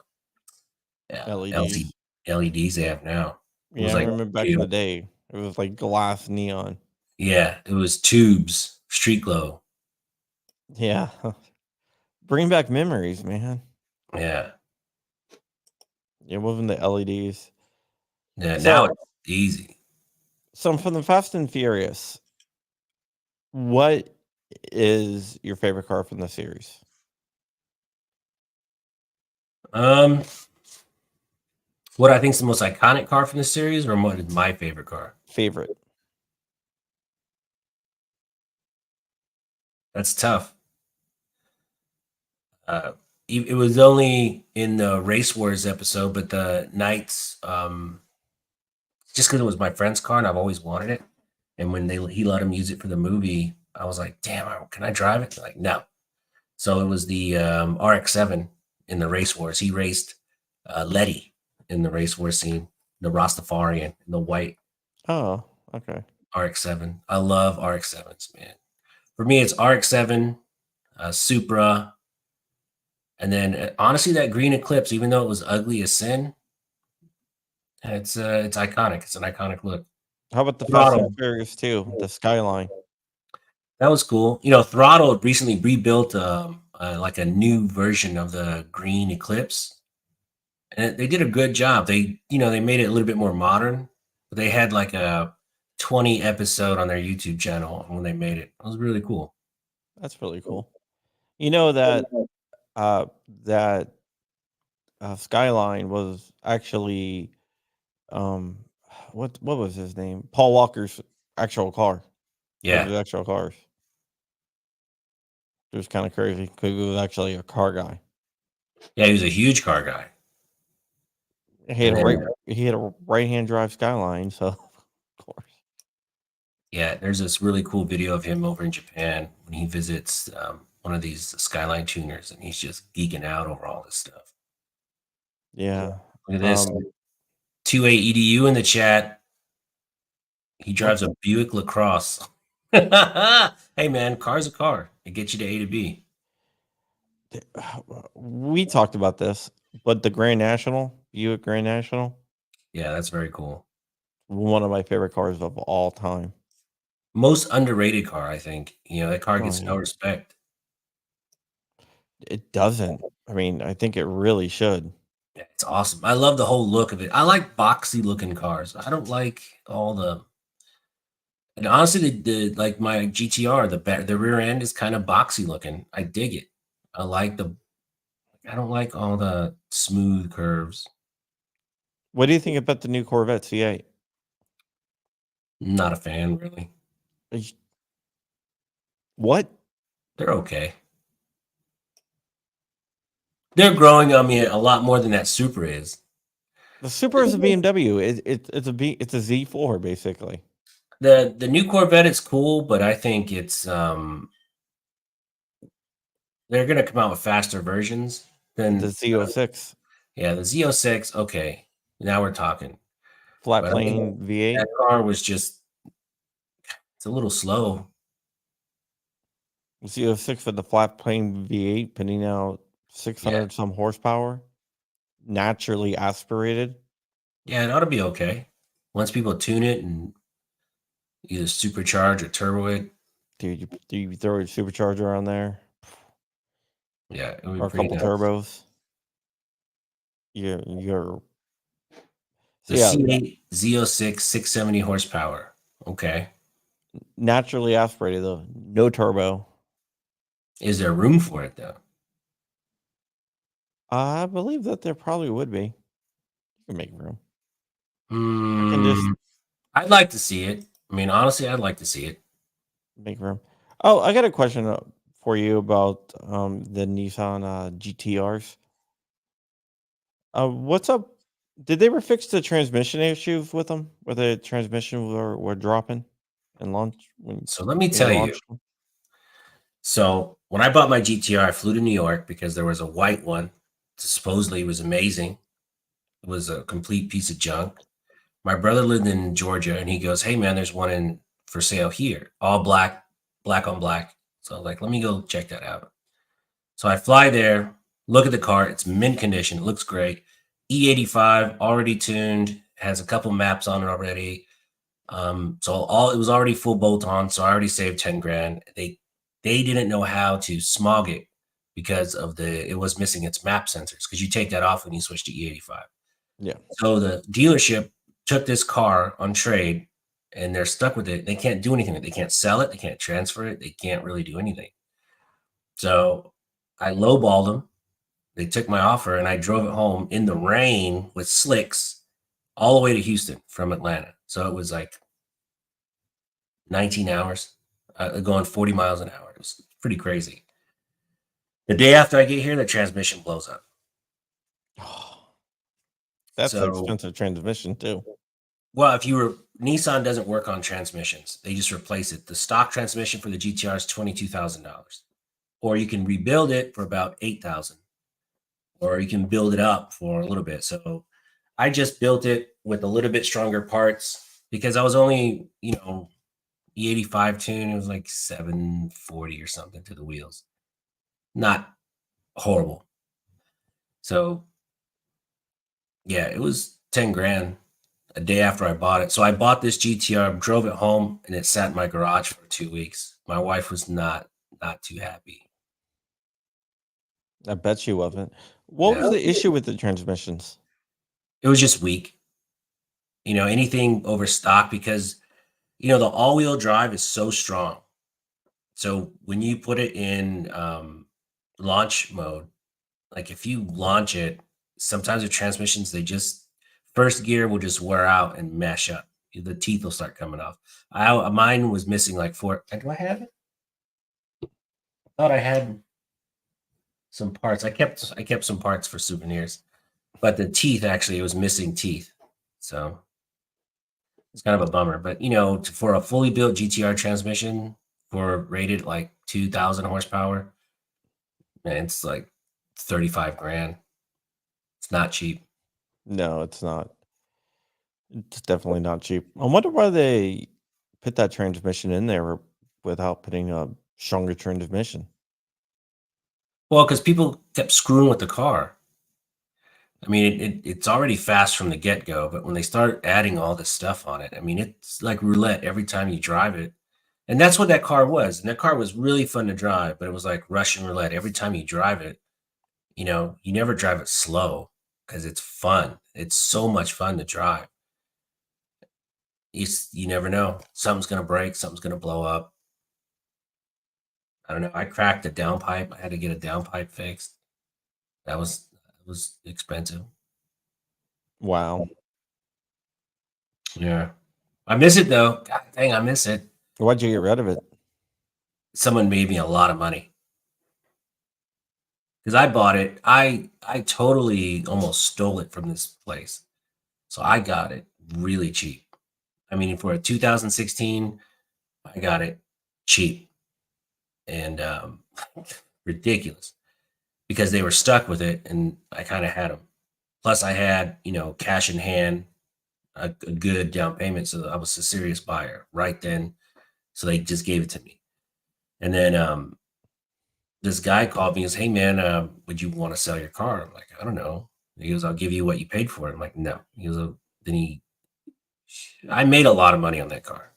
B: LEDs.
A: LEDs they have now. It was
B: Yeah, I
A: like
B: remember back in the day. It was like glass neon.
A: yeah, it was tubes, street glow.
B: Yeah. Bring back memories, man.
A: Yeah.
B: It wasn't the LEDs.
A: Yeah,
B: So-
A: now it's easy.
B: So from the Fast and Furious, what is your favorite car from the series?
A: What I think is the most iconic car from the series, or what is my favorite car?
B: Favorite.
A: That's tough. It was only in the Race Wars episode, but the Knights, just because it was my friend's car and I've always wanted it. And when he let him use it for the movie, I was like, damn, can I drive it? They're like, no. So it was the RX-7 in the Race Wars. He raced Letty in the Race Wars scene, the Rastafarian in the white
B: Oh, okay.
A: RX-7. I love RX-7s, man. For me, it's RX-7, Supra, and then honestly, that green Eclipse, even though it was ugly as sin, it's iconic. It's an iconic look.
B: How about the Fast
A: Throttle.
B: and Furious 2, the Skyline?
A: That was cool. You know, Throttle recently rebuilt like a new version of the green Eclipse, and they did a good job. They made it a little bit more modern. But they had like a 20 episode on their YouTube channel when they made it. It was really cool.
B: That's really cool. You know that that Skyline was actually what was his name? Paul Walker's actual car. One of
A: Yeah,
B: his actual cars. It was kind of crazy because he was actually a car guy.
A: yeah, he was a huge car guy.
B: He had
A: And
B: a right hand drive Skyline, so of course.
A: Yeah, there's this really cool video of him over in Japan when he visits one of these Skyline tuners, and he's just geeking out over all this stuff.
B: Yeah.
A: Look at this. 2A EDU in the chat. He drives a Buick LaCrosse. Hey, man, car's a car. It gets you to A to B.
B: We talked about this, but the Grand National, Buick Grand National,
A: Yeah, that's very cool.
B: one of my favorite cars of all time.
A: Most underrated car, I think. You know, that car
B: Oh,
A: gets no
B: yeah.
A: respect.
B: It doesn't. I mean, I think it really should.
A: Yeah, it's awesome. I love the whole look of it. I like boxy looking cars. I don't like all the. And honestly, the like my GTR, the rear end is kind of boxy looking. I dig it. I don't like all the smooth curves.
B: What do you think about the new Corvette C8?
A: Not a fan, really.
B: What?
A: They're okay. They're growing on me a lot more than that Supra is.
B: The Super is a BMW. It's a Z4 basically.
A: The new Corvette is cool, but I think it's they're gonna come out with faster versions than
B: The Z06
A: yeah, the Z06. Okay, now we're talking.
B: flat
A: But I think
B: plane V8.
A: that car was just it's a little slow.
B: Z06 with the flat plane V8 putting out 600 some horsepower, naturally aspirated.
A: Yeah, it ought to be okay. Once people tune it and either supercharge or turbo it,
B: Dude, you throw a supercharger on there
A: yeah, it would be
B: or a
A: pretty
B: couple
A: nuts.
B: turbos. You're
A: The
B: yeah,
A: C8 Z06 670 horsepower. Okay.
B: naturally aspirated though, no turbo.
A: Is there room for it though?
B: I believe that there probably would be. You can make room. can just-
A: I'd like to see it. I mean, honestly, I'd like to see it.
B: Make room. Oh, I got a question for you about the Nissan GTRs. What's up? Did they ever fix the transmission issues with them? Where the transmission were dropping and launch?
A: So let me
B: when
A: tell you.
B: launched them?
A: So when I bought my GTR, I flew to New York because there was a white one. Supposedly it was amazing. It was a complete piece of junk. My brother lived in Georgia and he goes, "Hey man, there's one in for sale here. All black, black on black." So I was like, let me go check that out. So I fly there, look at the car. It's mint condition. It looks great. E85 already tuned, has a couple maps on it already. So it was already full bolt on. So I already saved 10 grand. They didn't know how to smog it because it was missing its map sensors because you take that off when you switch to E85.
B: Yeah.
A: So the dealership took this car on trade and they're stuck with it. They can't do anything. They can't sell it. They can't transfer it. They can't really do anything. So I lowballed them. They took my offer and I drove it home in the rain with slicks all the way to Houston from Atlanta. So it was like 19 hours going 40 miles an hour. It was pretty crazy. The day after I get here, the transmission blows up.
B: That's an
A: So,
B: expensive transmission too.
A: well, Nissan doesn't work on transmissions. They just replace it. The stock transmission for the GTR is $22,000. Or you can rebuild it for about $8,000. Or you can build it up for a little bit. So I just built it with a little bit stronger parts because I was only, the 85 tune, it was like 740 or something to the wheels. Not horrible. So yeah, it was 10 grand a day after I bought it. So I bought this GTR, drove it home, and it sat in my garage for 2 weeks. My wife was not too happy.
B: I bet she wasn't. What was
A: No.
B: the issue with the transmissions?
A: It was just weak. Anything over stock because the all-wheel drive is so strong. So when you put it in launch mode, like if you launch it, sometimes the transmissions, first gear will just wear out and mash up. The teeth will start coming off. Mine was missing like four. Do I have it? I thought I had some parts. I kept some parts for souvenirs, but the teeth actually, it was missing teeth. So it's kind of a bummer. But for a fully built GTR transmission for rated like 2,000 horsepower, man, it's like 35 grand. It's not cheap.
B: No, it's not. It's definitely not cheap. I wonder why they put that transmission in there without putting a stronger transmission.
A: Well, because people kept screwing with the car. I mean, it's already fast from the get-go, but when they start adding all this stuff on it, I mean, it's like roulette every time you drive it. And that's what that car was. And that car was really fun to drive, but it was like Russian roulette. Every time you drive it, you never drive it slow because it's fun. It's so much fun to drive. You never know. Something's going to break. Something's going to blow up. I don't know. I cracked a downpipe. I had to get a downpipe fixed. That was expensive.
B: Wow.
A: Yeah. I miss it though. God dang, I miss it.
B: Why'd you get rid of it?
A: Someone made me a lot of money. Because I bought it. I totally almost stole it from this place. So I got it really cheap. I mean, for a 2016, I got it cheap. And ridiculous. Because they were stuck with it and I kind of had them. Plus I had, cash in hand, a good down payment. So I was a serious buyer right then. So they just gave it to me. And then this guy called me and said, "Hey man, would you want to sell your car?" I'm like, "I don't know." He goes, "I'll give you what you paid for it." I'm like, "No." He goes, I made a lot of money on that car.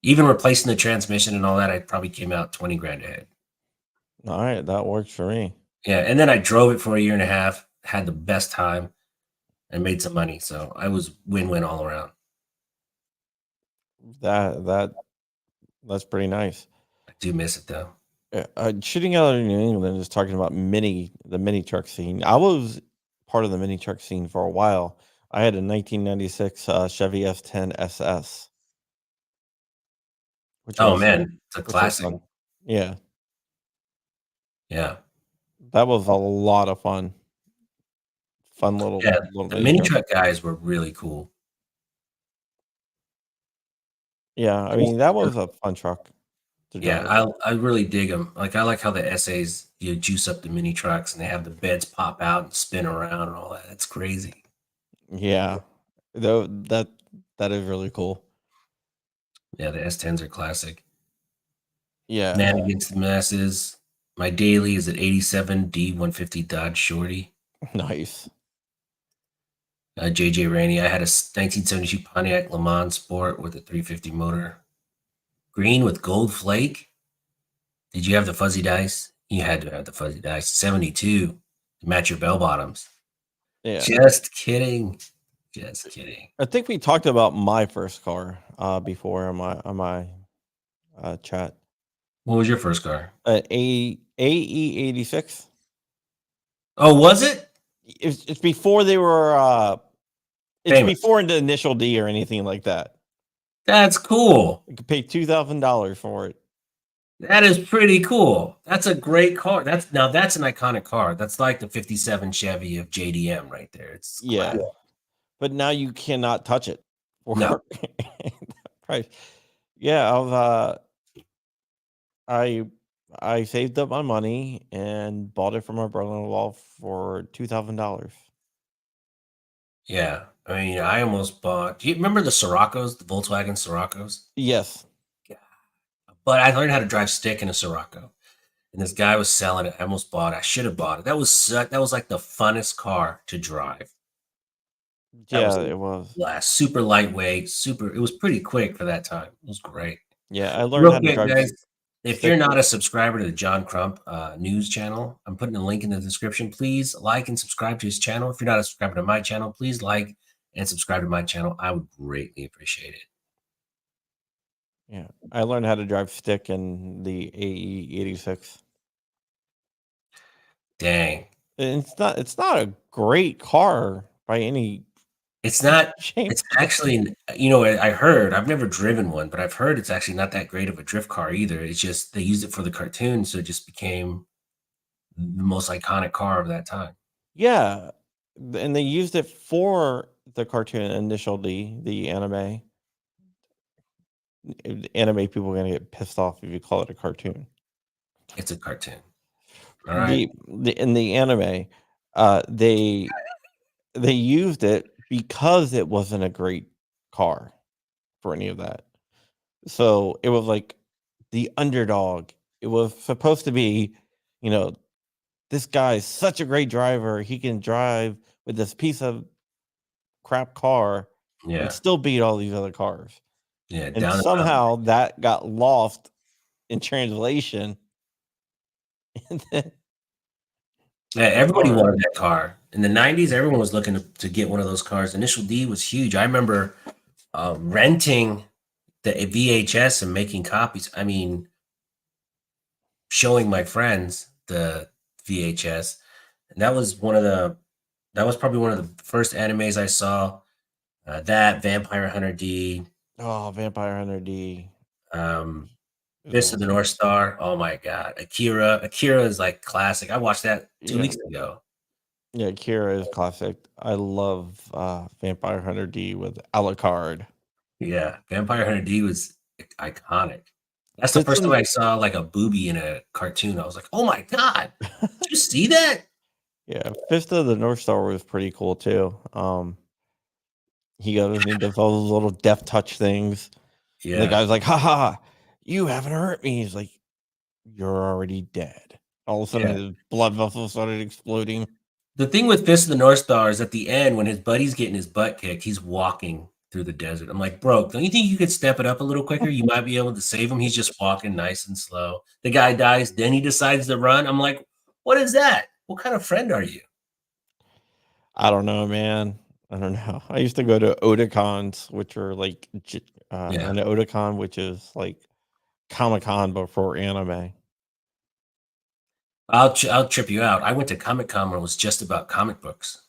A: Even replacing the transmission and all that, I probably came out 20 grand ahead.
B: All right, that works for me.
A: Yeah. And then I drove it for a year and a half, had the best time and made some money. So I was win-win all around.
B: That's pretty nice.
A: I do miss it though.
B: Shooting out of New England is talking about the mini truck scene. I was part of the mini truck scene for a while. I had a 1996 Chevy S10 SS.
A: Oh man, it's a
B: which was
A: classic.
B: fun. Yeah,
A: Yeah.
B: that was a lot of fun. Fun little
A: Yeah.
B: little
A: The mini
B: truck.
A: truck guys were really cool.
B: Yeah, I mean that was a fun truck to drive.
A: Yeah, I really dig them. Like I like how the essays juice up the mini trucks and they have the beds pop out and spin around and all that. That's crazy.
B: Yeah, though that is really cool.
A: Yeah, the S10s are classic.
B: Yeah,
A: Man against the masses. My daily is at 87 D150 Dodge Shorty.
B: nice.
A: JJ Rainey. I had a 1972 Pontiac Le Mans Sport with a 350 motor. Green with gold flake. Did you have the fuzzy dice? You had to have the fuzzy dice. 72 to match your bell bottoms.
B: Yeah.
A: Just kidding. Just kidding.
B: I think we talked about my first car before on my chat.
A: What was your first car?
B: AE86.
A: Oh, was it?
B: It's before they were. It's
A: Famous.
B: before the initial D or anything like that.
A: That's cool.
B: You could pay $2,000 for it.
A: That is pretty cool. That's a great car. That's an iconic car. That's like the 57 Chevy of JDM right there. It's
B: Yeah.
A: classic.
B: But now you cannot touch it.
A: No.
B: Right. Yeah, I saved up my money and bought it from my brother-in-law for $2,000.
A: Yeah. I mean, I almost bought. Do you remember the Sirocco's, the Volkswagen Sirocco's?
B: Yes.
A: Yeah. But I learned how to drive stick in a Sirocco. And this guy was selling it. I almost bought it. I should have bought it. That was like the funnest car to drive. That
B: Yeah,
A: was
B: it was.
A: blast. Super lightweight, it was pretty quick for that time. It was great.
B: Yeah, I learned
A: Real
B: how to
A: quick,
B: drive.
A: guys, if
B: stick.
A: you're not a subscriber to the John Crump news channel, I'm putting a link in the description. Please like and subscribe to his channel. If you're not a subscriber to my channel, please like and subscribe to my channel. I would greatly appreciate it.
B: Yeah, I learned how to drive stick in the AE86.
A: Dang.
B: And it's not a great car by any
A: It's not,
B: shape.
A: it's actually, I heard, I've never driven one, but I've heard it's actually not that great of a drift car either. It's just, they used it for the cartoon, so it just became the most iconic car of that time.
B: Yeah, and they used it for the cartoon Initial D, the anime. Anime people are gonna get pissed off if you call it a cartoon.
A: It's a cartoon. All right.
B: In the anime, they used it because it wasn't a great car for any of that. So it was like the underdog. It was supposed to be, this guy is such a great driver. He can drive with this piece of crap car
A: Yeah.
B: and still beat all these other cars.
A: Yeah.
B: And somehow that got lost in translation. And then
A: Yeah, everybody wanted that car. In the 90s, everyone was looking to get one of those cars. Initial D was huge. I remember renting the VHS and making copies. I mean, showing my friends the VHS. And that was probably one of the first animes I saw. That Vampire Hunter D.
B: Oh, Vampire Hunter D.
A: Fist of the North Star. Oh my God. Akira. Akira is like classic. I watched that 2 weeks ago.
B: Yeah, Akira is classic. I love Vampire Hunter D with Alucard.
A: Yeah, Vampire Hunter D was iconic. That's the first time I saw like a booby in a cartoon. I was like, oh my God, did you see that?
B: Yeah, Fist of the North Star was pretty cool too. He goes and he does all those little death touch things.
A: Yeah.
B: And the guy's like, ha ha, you haven't hurt me. He's like, you're already dead. All of a sudden, his blood vessels started exploding.
A: The thing with Fist of the North Star is at the end, when his buddy's getting his butt kicked, he's walking through the desert. I'm like, bro, don't you think you could step it up a little quicker? You might be able to save him. He's just walking nice and slow. The guy dies, then he decides to run. I'm like, what is that? What kind of friend are you?
B: I don't know, man. I don't know. I used to go to Otakons, which are like an Otakon, which is like Comic-Con but for anime.
A: I'll trip you out. I went to Comic-Con when it was just about comic books.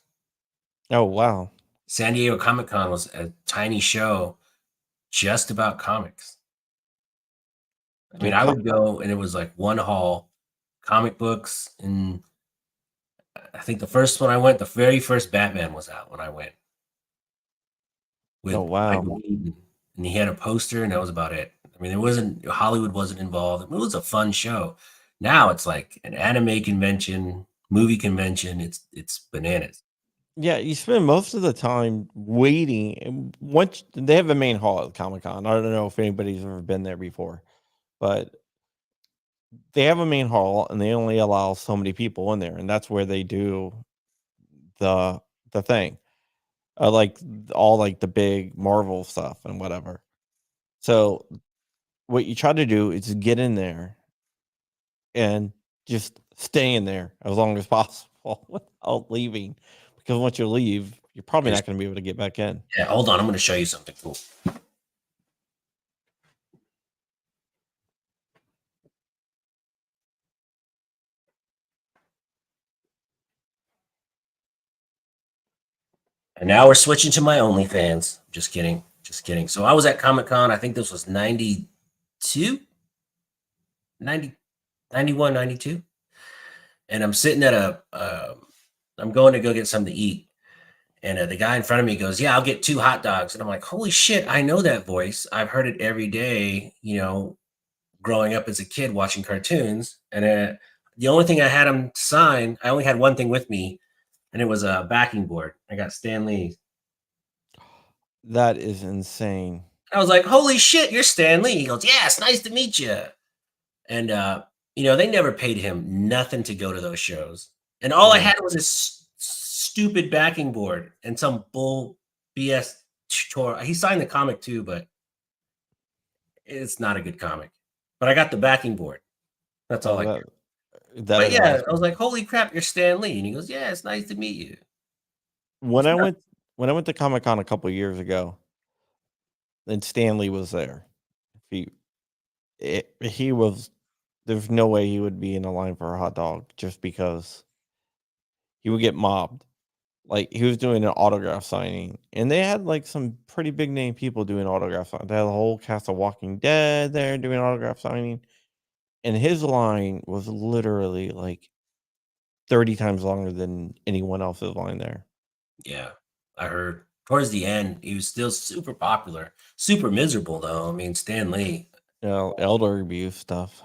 B: Oh, wow.
A: San Diego Comic-Con was a tiny show just about comics. I mean, I would go and it was like one hall, comic books, and I think the first one I went, the very first Batman was out when I went.
B: Oh, wow.
A: And he had a poster, and that was about it. I mean, Hollywood wasn't involved. It was a fun show. Now it's like an anime convention, movie convention. It's bananas.
B: Yeah, you spend most of the time waiting. Once they have a main hall at Comic-Con. I don't know if anybody's ever been there before, but they have a main hall and they only allow so many people in there, and that's where they do the thing. Like all like the big Marvel stuff and whatever. So what you try to do is get in there and just stay in there as long as possible without leaving, because once you leave, you're probably
A: There's-
B: not going to be able to get back in.
A: Yeah, hold on. I'm going to show you something cool. And now we're switching to my OnlyFans. Just kidding. Just kidding. So I was at Comic-Con. I think this was 92, 90, 91, 92. And I'm sitting at I'm going to go get something to eat. And the guy in front of me goes, "Yeah, I'll get 2 hot dogs." And I'm like, holy shit, I know that voice. I've heard it every day, growing up as a kid watching cartoons. And the only thing I had him sign, I only had one thing with me, and it was a backing board. I got Stan Lee.
B: That is insane.
A: I was like, holy shit, you're Stan Lee. He goes, "Yeah, it's nice to meet you." And, they never paid him nothing to go to those shows. And all I
B: Yeah.
A: had was this stupid backing board and some bull BS tour. He signed the comic too, but it's not a good comic. But I got the backing board. That's all I got.
B: That
A: But
B: is
A: yeah,
B: awesome.
A: I was like, holy crap, you're Stan Lee. And he goes, "Yeah, it's nice to meet you."
B: When I went to Comic-Con a couple years ago, and Stanley was there. He was there's no way he would be in a line for a hot dog just because he would get mobbed. Like, he was doing an autograph signing, and they had, like, some pretty big name people doing autograph signing. They had a whole cast of Walking Dead there doing autograph signing, and his line was literally, like, 30 times longer than anyone else's line there.
A: Yeah, I heard. Towards the end, he was still super popular, super miserable though. I mean, Stan Lee.
B: Elder abuse stuff.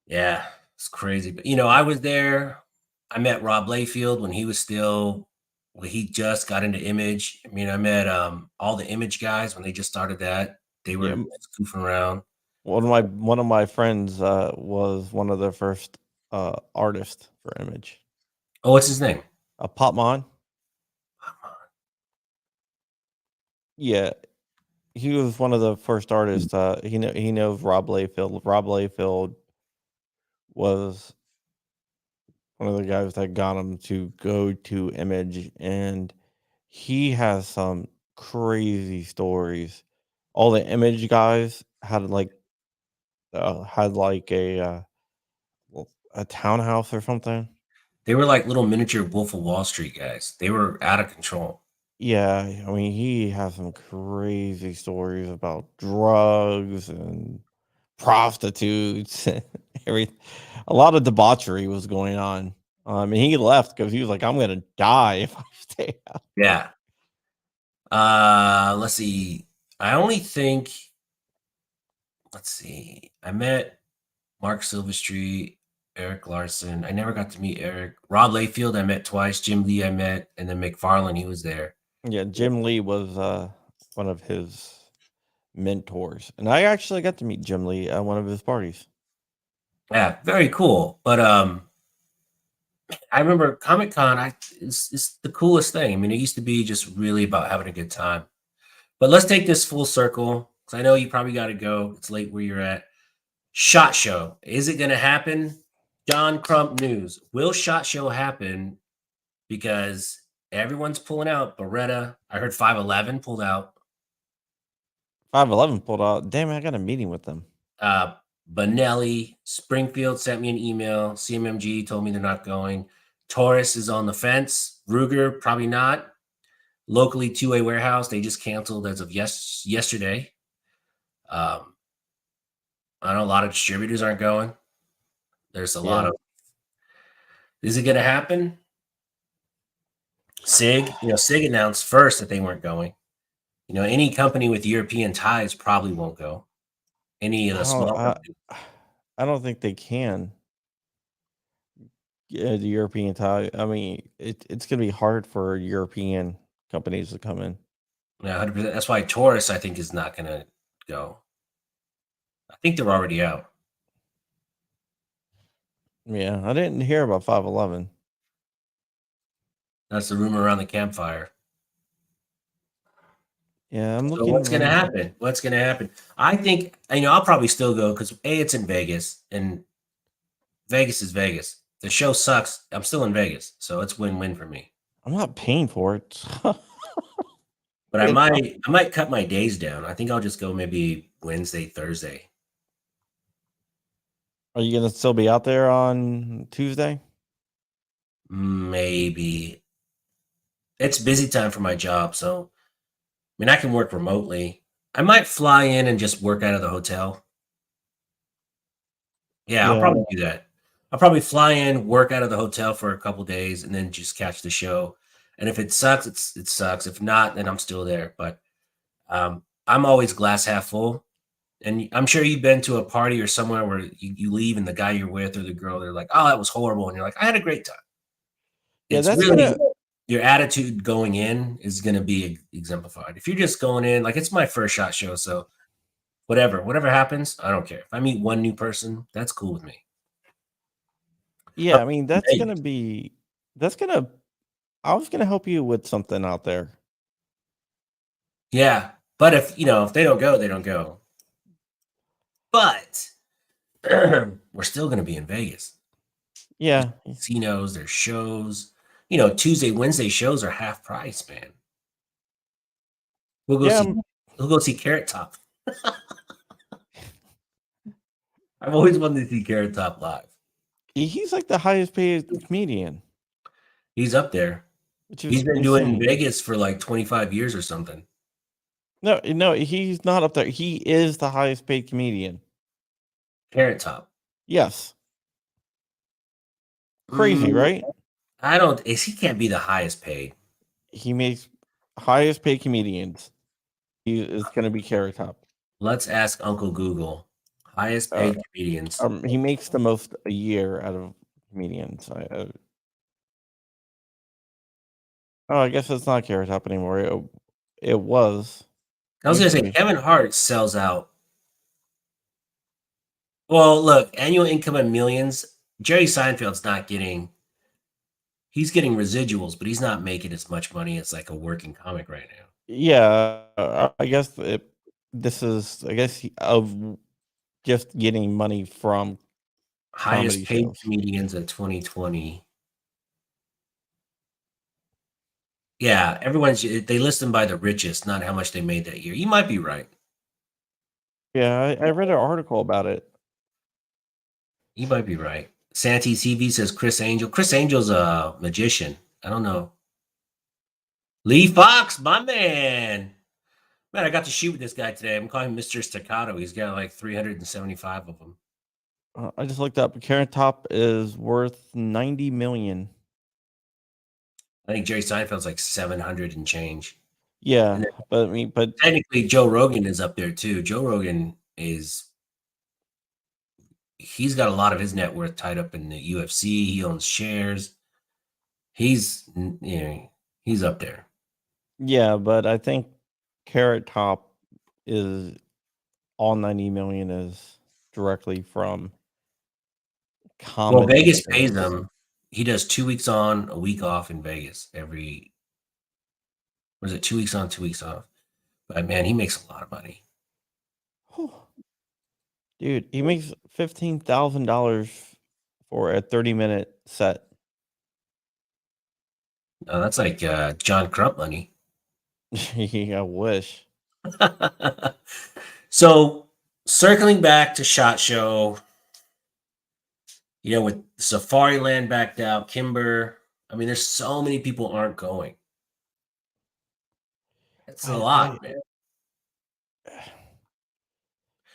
A: Yeah, it's crazy. But I was there. I met Rob Layfield when he just got into Image. I mean, I met all the Image guys when they just started that. They were
B: Yeah.
A: goofing around.
B: One of my friends was one of the first artists for Image.
A: Oh, what's his name?
B: Popmon. Yeah, he was one of the first artists. He knows Rob Layfield. Rob Layfield was one of the guys that got him to go to Image, and he has some crazy stories. All the Image guys had like a townhouse or something.
A: They were like little miniature Wolf of Wall Street guys. They were out of control.
B: Yeah, I mean, he has some crazy stories about drugs and prostitutes and everything. A lot of debauchery was going on. And he left because he was like, "I'm gonna die if I stay out."
A: Yeah. Let's see. I only think. Let's see. I met Mark Silverstreet, Eric Larson. I never got to meet Eric. Rob Layfield, I met twice. Jim Lee, I met, and then McFarlane, he was there.
B: Yeah, Jim Lee was one of his mentors, and I actually got to meet Jim Lee at one of his parties.
A: Yeah, very cool. But I remember Comic-Con. It's the coolest thing. I mean, it used to be just really about having a good time. But let's take this full circle because I know you probably got to go. It's late where you're at. SHOT Show. Is it going to happen? John Crump news. Will SHOT Show happen? Because everyone's pulling out. Beretta. I heard 511 pulled out.
B: 511 pulled out. Damn, I got a meeting with them.
A: Benelli, Springfield sent me an email. CMMG told me they're not going. Taurus is on the fence. Ruger, probably not. Locally, Two-Way Warehouse, they just canceled as of yesterday. I know a lot of distributors aren't going. There's a lot of. Is it going to happen? SIG announced first that they weren't going. Any company with European ties probably won't go. Any of the small companies.
B: I don't think they can. Yeah, the European tie. I mean, it's going to be hard for European companies to come in.
A: Yeah, 100%. That's why Taurus, I think, is not going to go. I think they're already out.
B: Yeah, I didn't hear about 511.
A: That's the rumor around the campfire.
B: Yeah, I'm
A: So
B: looking.
A: what's going to happen? What's going to happen? I think, I'll probably still go because it's in Vegas, and Vegas is Vegas. The show sucks. I'm still in Vegas, so it's win-win for me.
B: I'm not paying for it.
A: But I might cut my days down. I think I'll just go maybe Wednesday, Thursday.
B: Are you gonna still be out there on Tuesday?
A: Maybe. It's busy time for my job, so I mean I can work remotely. I might fly in and just work out of the hotel. Yeah, I'll
B: Yeah,
A: probably do that. I'll probably fly in, work out of the hotel for a couple days, and then just catch the show. And if it sucks, it sucks. If not, then I'm still there. But I'm always glass half full. And I'm sure you've been to a party or somewhere where you leave and the guy you're with or the girl, they're like, "Oh, that was horrible," and you're like, "I had a great time."
B: yeah.
A: It's
B: That's
A: really
B: gonna.
A: your attitude going in is going to be exemplified. If you're just going in, like it's my first shot show, so whatever happens, I don't care. If I meet one new person, that's cool with me.
B: Yeah, I mean that's
A: Hey,
B: gonna be. That's gonna. I was gonna help you with something out there.
A: yeah, but if they don't go, they don't go. But we're still going to be in Vegas.
B: Yeah,
A: Casinos, there's shows. Tuesday, Wednesday shows are half price, man. We'll go
B: yeah.
A: see. We'll go see Carrot Top. I've always wanted to see Carrot Top live.
B: He's like the highest paid comedian,
A: He's up there.
B: which
A: He's
B: is
A: been doing
B: insane.
A: Vegas for like 25 years or something.
B: No, he's not up there. He is the highest paid comedian.
A: Carrot Top.
B: Yes, crazy,
A: Mm,
B: right?
A: I don't. He can't be the highest paid.
B: He makes highest paid comedians. He is going to be Carrot Top.
A: Let's ask Uncle Google. Highest
B: Uh,
A: paid comedians.
B: he makes the most a year out of comedians. I guess it's not Carrot Top anymore. It was.
A: I was gonna
B: Used to
A: say
B: be.
A: Kevin Hart sells out. Well, look, annual income in millions. Jerry Seinfeld's not getting. He's getting residuals, but he's not making as much money as like a working comic right now.
B: Yeah, I guess this is. I guess of just getting money from comedy
A: Highest paid
B: shows.
A: comedians in 2020. Yeah, they list them by the richest, not how much they made that year. You might be right.
B: Yeah, I read an article about it.
A: You might be right. Santee TV says Chris Angel. Chris Angel's a magician. I don't know. Lee Fox, my man. Man, I got to shoot with this guy today. I'm calling him Mr. Staccato. He's got like 375 of them.
B: I just looked up. Carrot Top is worth 90 million.
A: I think Jerry Seinfeld's like 700 and change.
B: Yeah,
A: And
B: but
A: technically, Joe Rogan is up there too. Joe Rogan he's got a lot of his net worth tied up in the UFC. He owns shares. He's up there.
B: yeah, but I think Carrot Top is all 90 million is directly from
A: Well,
B: comedy
A: Vegas pays
B: shows.
A: him. He does 2 weeks on, a week off in Vegas was it 2 weeks on, 2 weeks off? But man, he makes a lot of money.
B: Whew. Dude, he makes $15,000 for a 30-minute set.
A: That's like John Crump money.
B: I wish.
A: So circling back to SHOT Show, with Safari Land backed out, Kimber. I mean, there's so many people aren't going. That's a lot, man.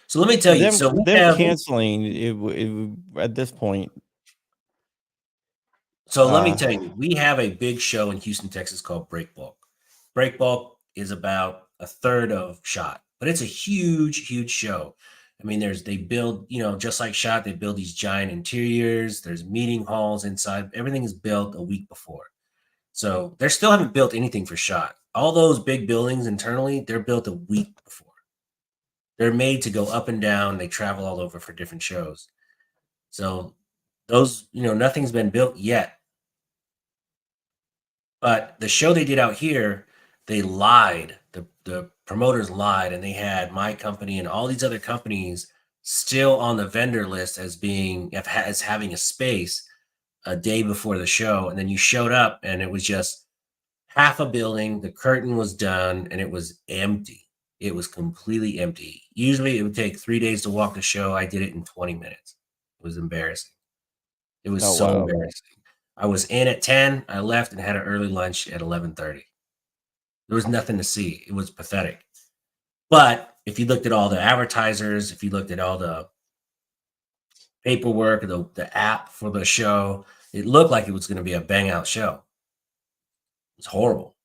A: So let me tell you. So we
B: them
A: have.
B: canceling it at this point.
A: So let me tell you, we have a big show in Houston, Texas called Breakbulk. Breakbulk is about a third of SHOT, but it's a huge, huge show. I mean, they build, just like SHOT, they build these giant interiors. There's meeting halls inside. Everything is built a week before. So they still haven't built anything for SHOT. All those big buildings internally, they're built a week before. They're made to go up and down. They travel all over for different shows. So those, nothing's been built yet. But the show they did out here, they lied. The promoters lied, and they had my company and all these other companies still on the vendor list as having a space a day before the show. And then you showed up, and it was just half a building, the curtain was done, and it was empty. It was completely empty. Usually it would take 3 days to walk the show. I did it in 20 minutes. It was embarrassing. It was
B: Oh
A: so
B: wow.
A: embarrassing. I was in at 10. I left and had an early lunch at 11:30. There was nothing to see. It was pathetic. But if you looked at all the advertisers, if you looked at all the paperwork, the app for the show, it looked like it was going to be a bang out show. It's horrible.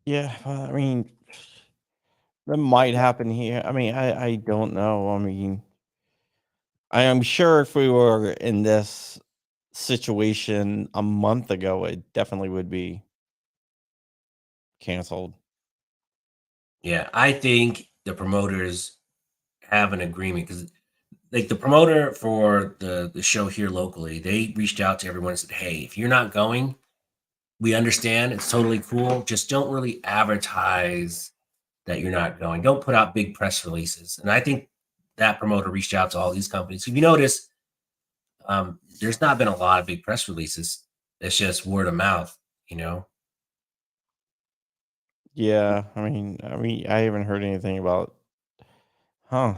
B: Yeah, I mean, that might happen here. I mean, I don't know. I mean, I am sure if we were in this situation a month ago, it definitely would be canceled.
A: Yeah, I think the promoters have an agreement because, like, the promoter for the show here locally, they reached out to everyone and said, "Hey, if you're not going, we understand. It's totally cool. Just don't really advertise that you're not going. Don't put out big press releases." And I think that promoter reached out to all these companies. If you notice, there's not been a lot of big press releases. It's just word of mouth, you know.
B: Yeah, I mean, I haven't heard anything about. Huh?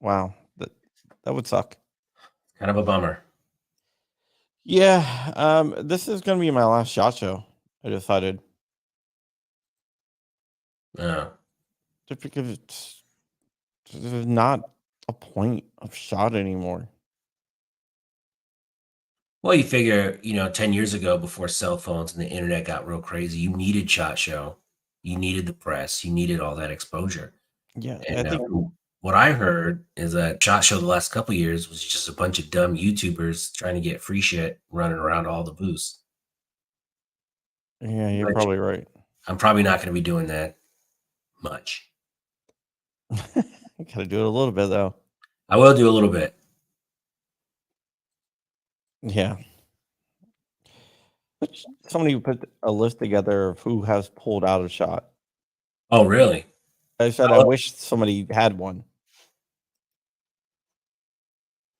B: Wow, that would suck.
A: Kind of a bummer.
B: Yeah, this is gonna be my last shot show. I decided
A: Yeah.
B: just because there's not a point of shot anymore.
A: Well, you figure, 10 years ago, before cell phones and the internet got real crazy, you needed SHOT Show. You needed the press. You needed all that exposure.
B: Yeah, I
A: And
B: think.
A: what I heard is that SHOT Show the last couple years was just a bunch of dumb YouTubers trying to get free shit running around all the booths.
B: Yeah, you're
A: Which
B: probably right.
A: I'm probably not going to be doing that much.
B: You gotta do it a little bit though.
A: I will do a little bit.
B: Yeah. Somebody put a list together of who has pulled out of shot.
A: Oh, really?
B: I said I wish somebody had one.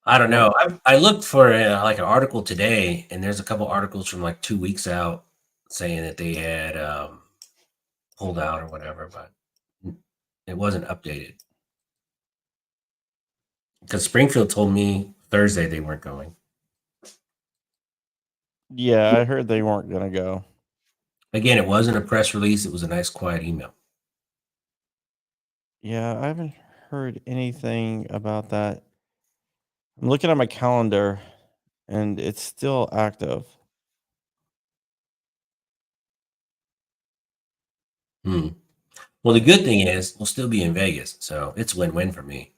A: I don't
B: Well,
A: know. I looked for like an article today, and there's a couple articles from like 2 weeks out saying that they had pulled out or whatever, but it wasn't updated because Springfield told me Thursday they weren't going.
B: yeah, I heard they weren't gonna go.
A: Again, it wasn't a press release. It was a nice, quiet email.
B: Yeah, I haven't heard anything about that. I'm looking at my calendar and it's still active.
A: Hmm. Well, the good thing is we'll still be in Vegas, so it's win-win for me.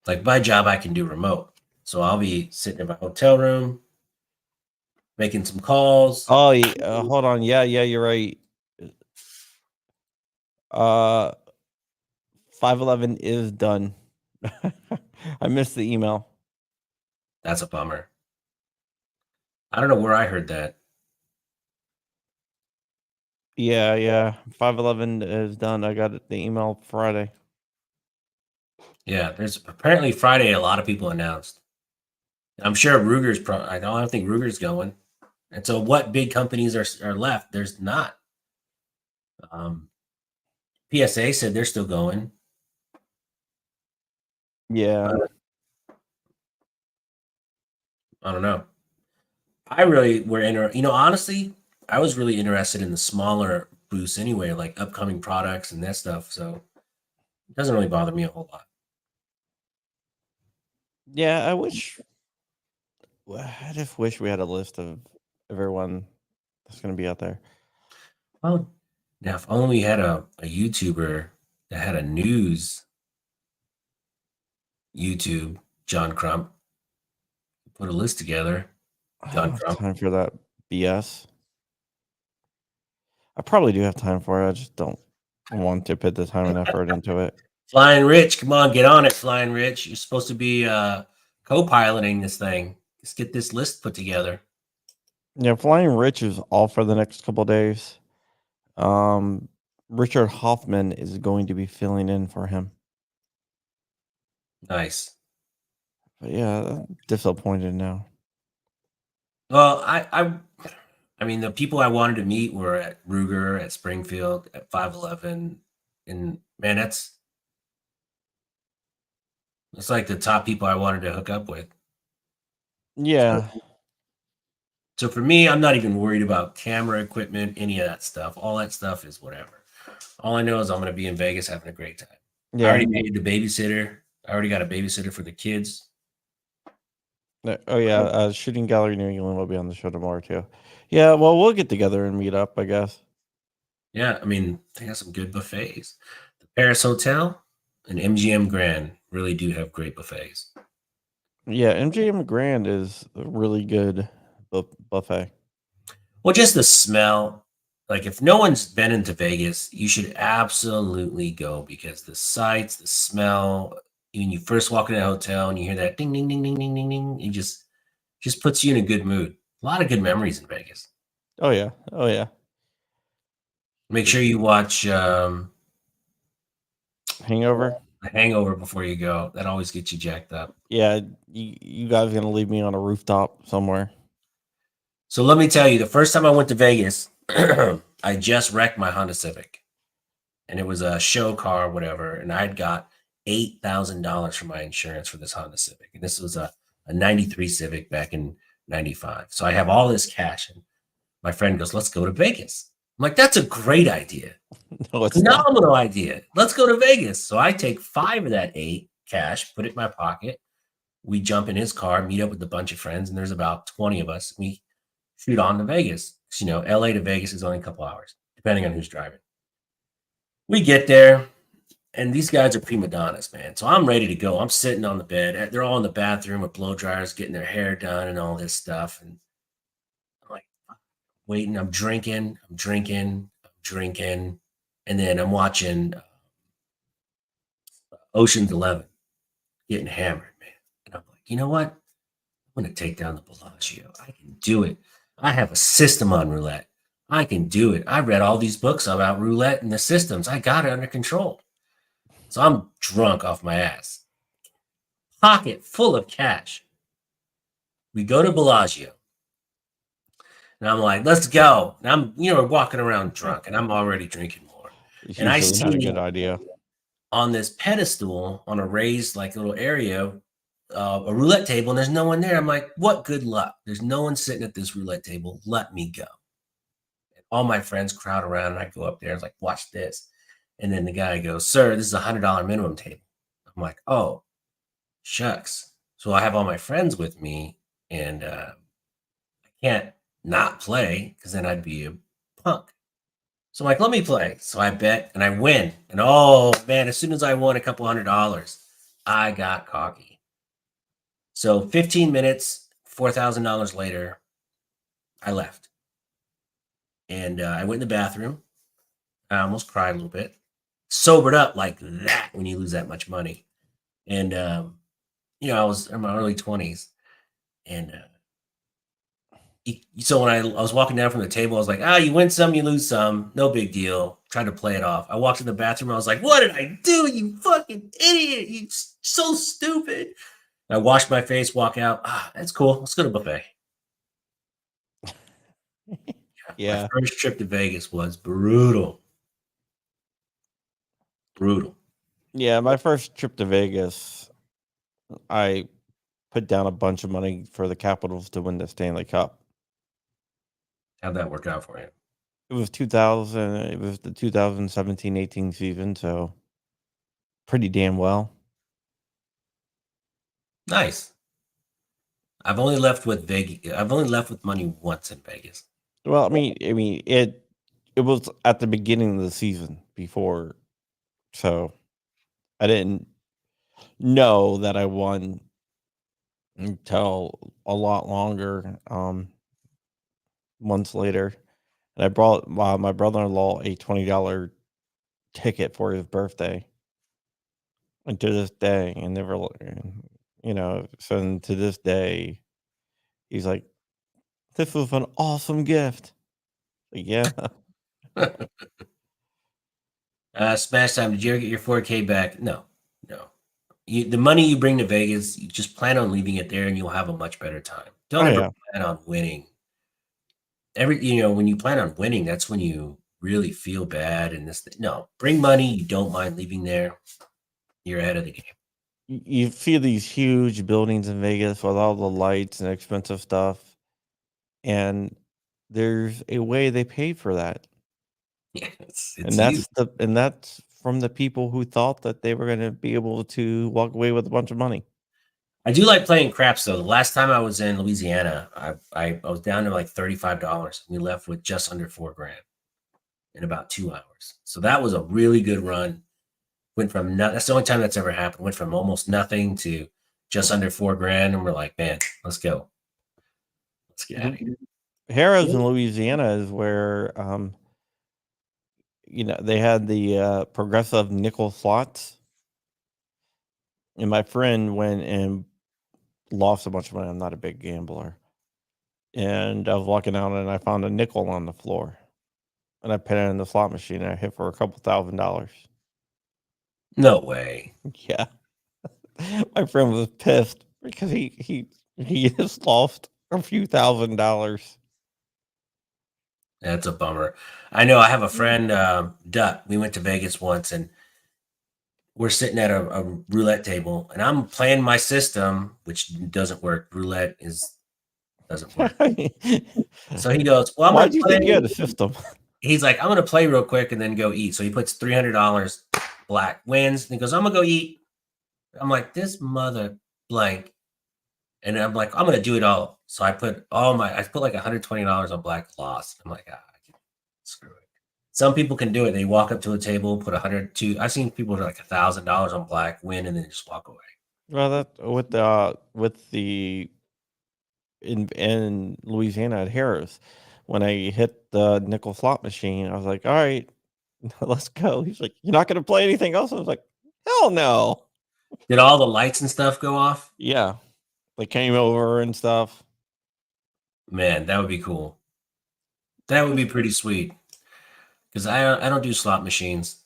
A: Like my job, I can do remote, so I'll be sitting in my hotel room making some calls.
B: Oh, hold on. Yeah, you're right. 511 is done. I missed the email.
A: That's a bummer. I don't know where I heard that.
B: Yeah. 511 is done. I got the email Friday.
A: Yeah, there's apparently Friday. A lot of people announced. I'm sure Ruger's. I don't think Ruger's going. And so, what big companies are left? There's not. PSA said they're still going.
B: Yeah.
A: I don't know. I really were honestly, I was really interested in the smaller booths anyway, like upcoming products and that stuff. So it doesn't really bother me a whole lot.
B: Yeah, I just wish we had a list of everyone that's going to be out there.
A: Well, now if only we had a YouTuber that had a news YouTube, John Crump, put a list together.
B: I
A: John
B: don't have
A: Crump.
B: time for that BS. I probably do have time for it. I just don't want to put the time and effort into it.
A: Flying Rich, come on, get on it, Flying Rich. You're supposed to be co-piloting this thing. Let's get this list put together.
B: Yeah, Flying Rich is all for the next couple days. Richard Hoffman is going to be filling in for him.
A: Nice.
B: But yeah, I'm disappointed now.
A: Well, I mean, the people I wanted to meet were at Ruger, at Springfield, at 511, and man, it's like the top people I wanted to hook up with. So,
B: Yeah.
A: so for me, I'm not even worried about camera equipment, any of that stuff. All that stuff is whatever. All I know is I'm going to be in Vegas having a great time. I
B: Yeah.
A: already paid the babysitter. I already got a babysitter for the kids.
B: Oh yeah. Shooting Gallery New England will be on the show tomorrow too. Yeah. Well, we'll get together and meet up, I guess.
A: Yeah, I mean, they got some good buffets. The Paris Hotel and MGM Grand really do have great buffets.
B: Yeah, MGM Grand is a really good buffet.
A: Well, just the smell. Like, if no one's been into Vegas, you should absolutely go because the sights, the smell, when you first walk in a hotel and you hear that ding, ding, ding, ding, ding, ding, ding, it just puts you in a good mood. A lot of good memories in Vegas.
B: Oh yeah. Oh yeah.
A: Make sure you watch
B: Hangover.
A: The Hangover before you go. That always gets you jacked up.
B: Yeah, you guys gonna leave me on a rooftop somewhere?
A: So let me tell you, the first time I went to Vegas, I just wrecked my Honda Civic, and it was a show car or whatever, and I'd got $8,000 for my insurance for this Honda Civic, and this was a '93 Civic back in '95. So I have all this cash, and my friend goes, "Let's go to Vegas." I'm like, "That's a great idea,
B: No, it's not.
A: phenomenal idea. Let's go to Vegas." So I take 5 of that 8 cash, put it in my pocket. We jump in his car, meet up with a bunch of friends, and there's about 20 of us. We shoot on to Vegas. You know, LA to Vegas is only a couple hours, depending on who's driving. We get there, and these guys are prima donnas, man. So I'm ready to go. I'm sitting on the bed. They're all in the bathroom with blow dryers, getting their hair done and all this stuff. And I'm like, waiting. I'm drinking. And then I'm watching Ocean's 11, getting hammered, man. And I'm like, you know what? I'm going to take down the Bellagio. I can do it. I have a system on roulette. I can do it. I read all these books about roulette and the systems. I got it under control. So I'm drunk off my ass. Pocket full of cash. We go to Bellagio. And I'm like, let's go. And I'm, we're walking around drunk and I'm already drinking more.
B: It's
A: And I
B: usually not a
A: see
B: good idea.
A: on this pedestal on a raised like little area, a roulette table, and there's no one there. I'm like, what good luck. There's no one sitting at this roulette table. Let me go. And all my friends crowd around and I go up there. I was like, watch this. And then the guy goes, sir, this is $100 minimum table. I'm like, oh, shucks. So I have all my friends with me and I can't not play because then I'd be a punk. So I'm like, let me play. So I bet and I win. And oh man, as soon as I won a couple $100, I got cocky. So 15 minutes, $4,000 later, I left. And I went in the bathroom. I almost cried a little bit. Sobered up like that when you lose that much money. And, I was in my early 20s. And so when I was walking down from the table, I was like, you win some, you lose some. No big deal. Tried to play it off. I walked in the bathroom. I was like, what did I do? You fucking idiot. You so stupid. I washed my face, walk out. That's cool. Let's go to buffet.
B: Yeah.
A: My first trip to Vegas was brutal. Brutal.
B: Yeah, my first trip to Vegas, I put down a bunch of money for the Capitals to win the Stanley Cup.
A: How'd that work out for you?
B: It was 2000. It was the 2017-18 season, so pretty damn well.
A: Nice. I've only left with money once in Vegas.
B: Well, I mean, it was at the beginning of the season before, so I didn't know that I won until a lot longer, months later. And I brought my brother-in-law a $20 ticket for his birthday. And to this day, and never, so to this day, he's like, "This was an awesome gift." Like, yeah.
A: Smash Time, did you ever get your 4K back? No. The money you bring to Vegas, you just plan on leaving it there and you'll have a much better time. Don't
B: Oh
A: ever
B: yeah.
A: plan on winning. When you plan on winning, that's when you really feel bad. And no, bring money. You don't mind leaving there. You're ahead of the game.
B: You see these huge buildings in Vegas with all the lights and expensive stuff, and there's a way they paid for that.
A: Yeah, it's
B: And
A: you.
B: that's from the people who thought that they were gonna be able to walk away with a bunch of money.
A: I do like playing craps though. The last time I was in Louisiana, I was down to like $35. We left with just under $4,000 in about 2 hours. So that was a really good run. Went from that's the only time that's ever happened. Went from almost nothing to just under $4,000, and we're like, man, let's go. Let's get out of here.
B: Harrah's in Louisiana is where they had the progressive nickel slots. And my friend went and lost a bunch of money. I'm not a big gambler. And I was walking out and I found a nickel on the floor. And I put it in the slot machine and I hit for a couple $1,000.
A: No way.
B: Yeah. My friend was pissed because he just lost a few $1,000s.
A: That's a bummer. I know I have a friend, Duck. We went to Vegas once and we're sitting at a roulette table and I'm playing my system, which doesn't work. Roulette doesn't work. So he goes, well, I'm
B: Why
A: going
B: do
A: to
B: you
A: play.
B: think you had a system?
A: He's like, I'm going to play real quick and then go eat. So he puts $300 black, wins. And he goes, I'm going to go eat. I'm like, this mother blank. And I'm like, I'm going to do it all. So I put like $120 on black, lost. I'm like, screw it. Some people can do it. They walk up to a table, put 100 to. I've seen people like $1,000 on black, win, and then just walk away.
B: Well, that with the in Louisiana at Harris, when I hit the nickel slot machine, I was like, all right, let's go. He's like, you're not going to play anything else? I was like, hell no.
A: Did all the lights and stuff go off?
B: Yeah. They came over and stuff.
A: Man, that would be cool. That would be pretty sweet. Because I don't do slot machines.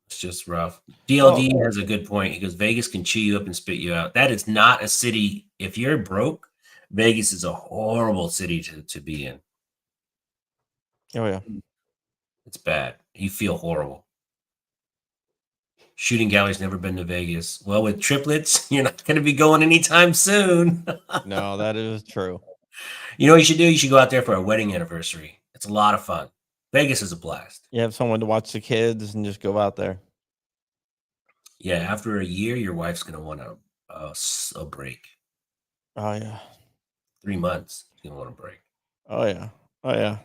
A: It's just rough. DLD has a good point. He goes, Vegas can chew you up and spit you out. That is not a city. If you're broke, Vegas is a horrible city to be in.
B: Oh, yeah.
A: It's bad. You feel horrible. Shooting gallery's never been to Vegas. Well, with triplets, you're not going to be going anytime soon.
B: No, that is true.
A: You know what you should do? You should go out there for a wedding anniversary. It's a lot of fun. Vegas is a blast.
B: You have someone to watch the kids and just go out there.
A: Yeah, after a year, your wife's going to want a break.
B: Oh, yeah.
A: 3 months, you're going to want a break.
B: Oh, yeah. Oh, yeah.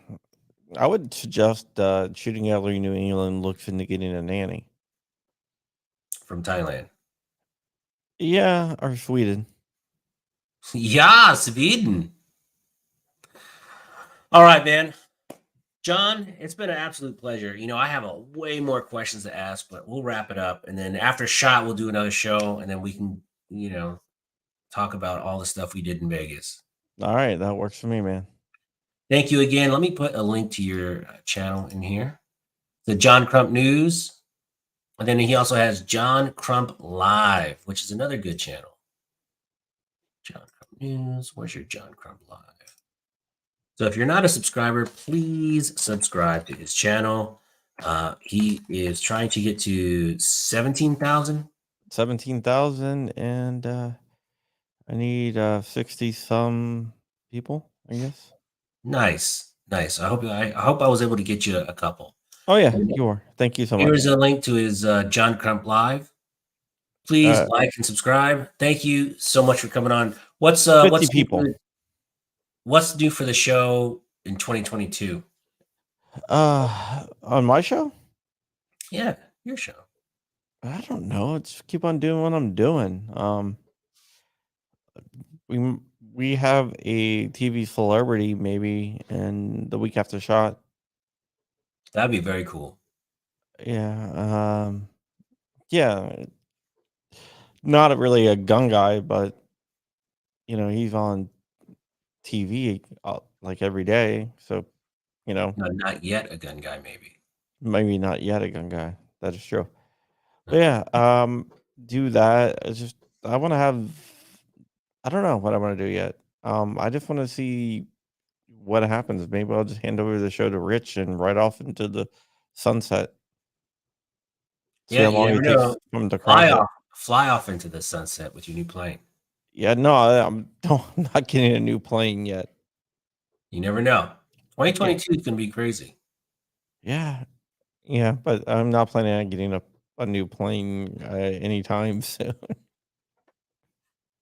B: I would suggest Shooting Gallery New England looks into getting a nanny.
A: From Thailand.
B: Yeah, or Sweden.
A: Yeah, Sweden. All right, man. John, it's been an absolute pleasure. I have way more questions to ask, but we'll wrap it up. And then after shot, we'll do another show, and then we can, talk about all the stuff we did in Vegas.
B: All right, that works for me, man.
A: Thank you again. Let me put a link to your channel in here. The John Crump News. And then he also has John Crump Live, which is another good channel. John Crump News. Where's your John Crump Live? So if you're not a subscriber, please subscribe to his channel. He is trying to get to 17,000.
B: 17,000, and I need 60 some people, I guess.
A: Nice. I hope I was able to get you a couple.
B: Oh yeah, you are. Thank you so much.
A: Here's a link to his John Crump Live. Please like and subscribe. Thank you so much for coming on. What's
B: 50 people.
A: What's new for the show in 2022?
B: On my show?
A: Yeah, your show.
B: I don't know. Just keep on doing what I'm doing. We have a TV celebrity maybe in the week after shot.
A: That'd be very cool.
B: Yeah. Yeah. Not really a gun guy, but he's on TV like every day. So,
A: No, not yet a gun guy,
B: maybe not yet a gun guy. That is true. But yeah, do that. It's just I want to have. I don't know what I want to do yet. I just want to see what happens. Maybe I'll just hand over the show to Rich and ride off into the sunset. See
A: Yeah,
B: how
A: you
B: long
A: never
B: it takes
A: know.
B: for him to crump it.
A: Fly off into the sunset with your new plane.
B: Yeah, no, I'm not getting a new plane yet.
A: You never know. 2022 is going to be crazy.
B: Yeah, but I'm not planning on getting a new plane anytime soon.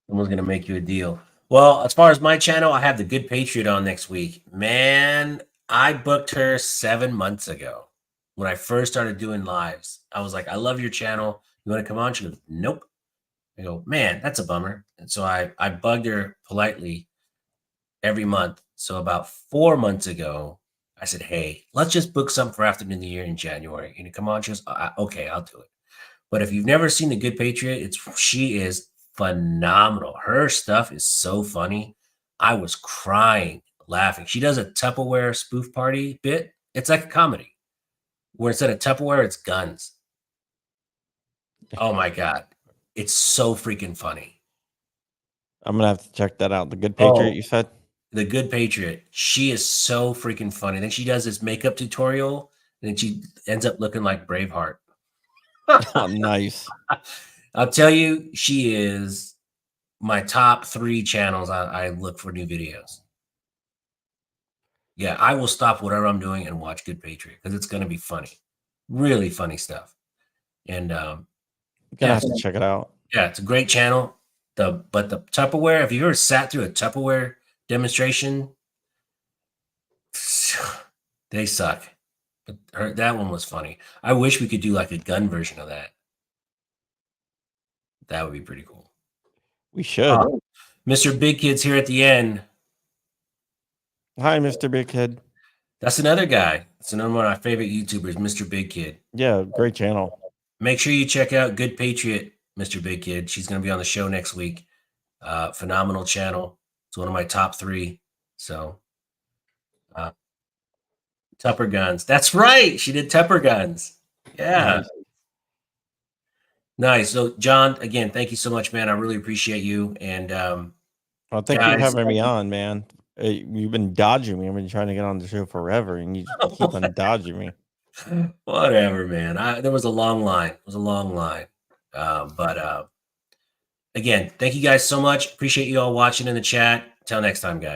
A: Someone's going to make you a deal. Well, as far as my channel, I have the Good Patriot on next week. Man, I booked her 7 months ago when I first started doing lives. I was like, I love your channel. You want to come on? She goes, nope. I go, man, that's a bummer. And so I bugged her politely every month. So about 4 months ago, I said, hey, let's just book something for after New Year in January. You know, come on. She goes, okay, I'll do it. But if you've never seen The Good Patriot, she is phenomenal. Her stuff is so funny. I was crying, laughing. She does a Tupperware spoof party bit. It's like a comedy where instead of Tupperware, it's guns. Oh my God. It's so freaking funny.
B: I'm gonna have to check that out. The Good Patriot, you said?
A: The Good Patriot. She is so freaking funny. Then she does this makeup tutorial, and then she ends up looking like Braveheart.
B: Oh, nice.
A: I'll tell you, she is my top 3 channels. I look for new videos. Yeah, I will stop whatever I'm doing and watch Good Patriot because it's going to be funny, really funny stuff. And
B: Gonna have to check it out.
A: Yeah, it's a great channel. But the Tupperware, have you ever sat through a Tupperware demonstration? They suck. But that one was funny. I wish we could do like a gun version of that. That would be pretty cool.
B: We should.
A: Mr. Big Kid's here at the end.
B: Hi, Mr. Big Kid.
A: That's another guy. That's another one of my favorite YouTubers, Mr. Big Kid.
B: Yeah, great channel.
A: Make sure you check out Good Patriot, Mr. Big Kid. She's going to be on the show next week. Phenomenal channel. It's one of my top 3. So, Tupper Guns. That's right. She did Tupper Guns. Yeah. Nice. So, John, again, thank you so much, man. I really appreciate you. And
B: well, thank you for having me on, man. You've been dodging me. I've been trying to get on the show forever, and you just keep on dodging me.
A: Whatever, man. There was a long line. It was a long line. But again, thank you guys so much. Appreciate you all watching in the chat. Till next time, guys.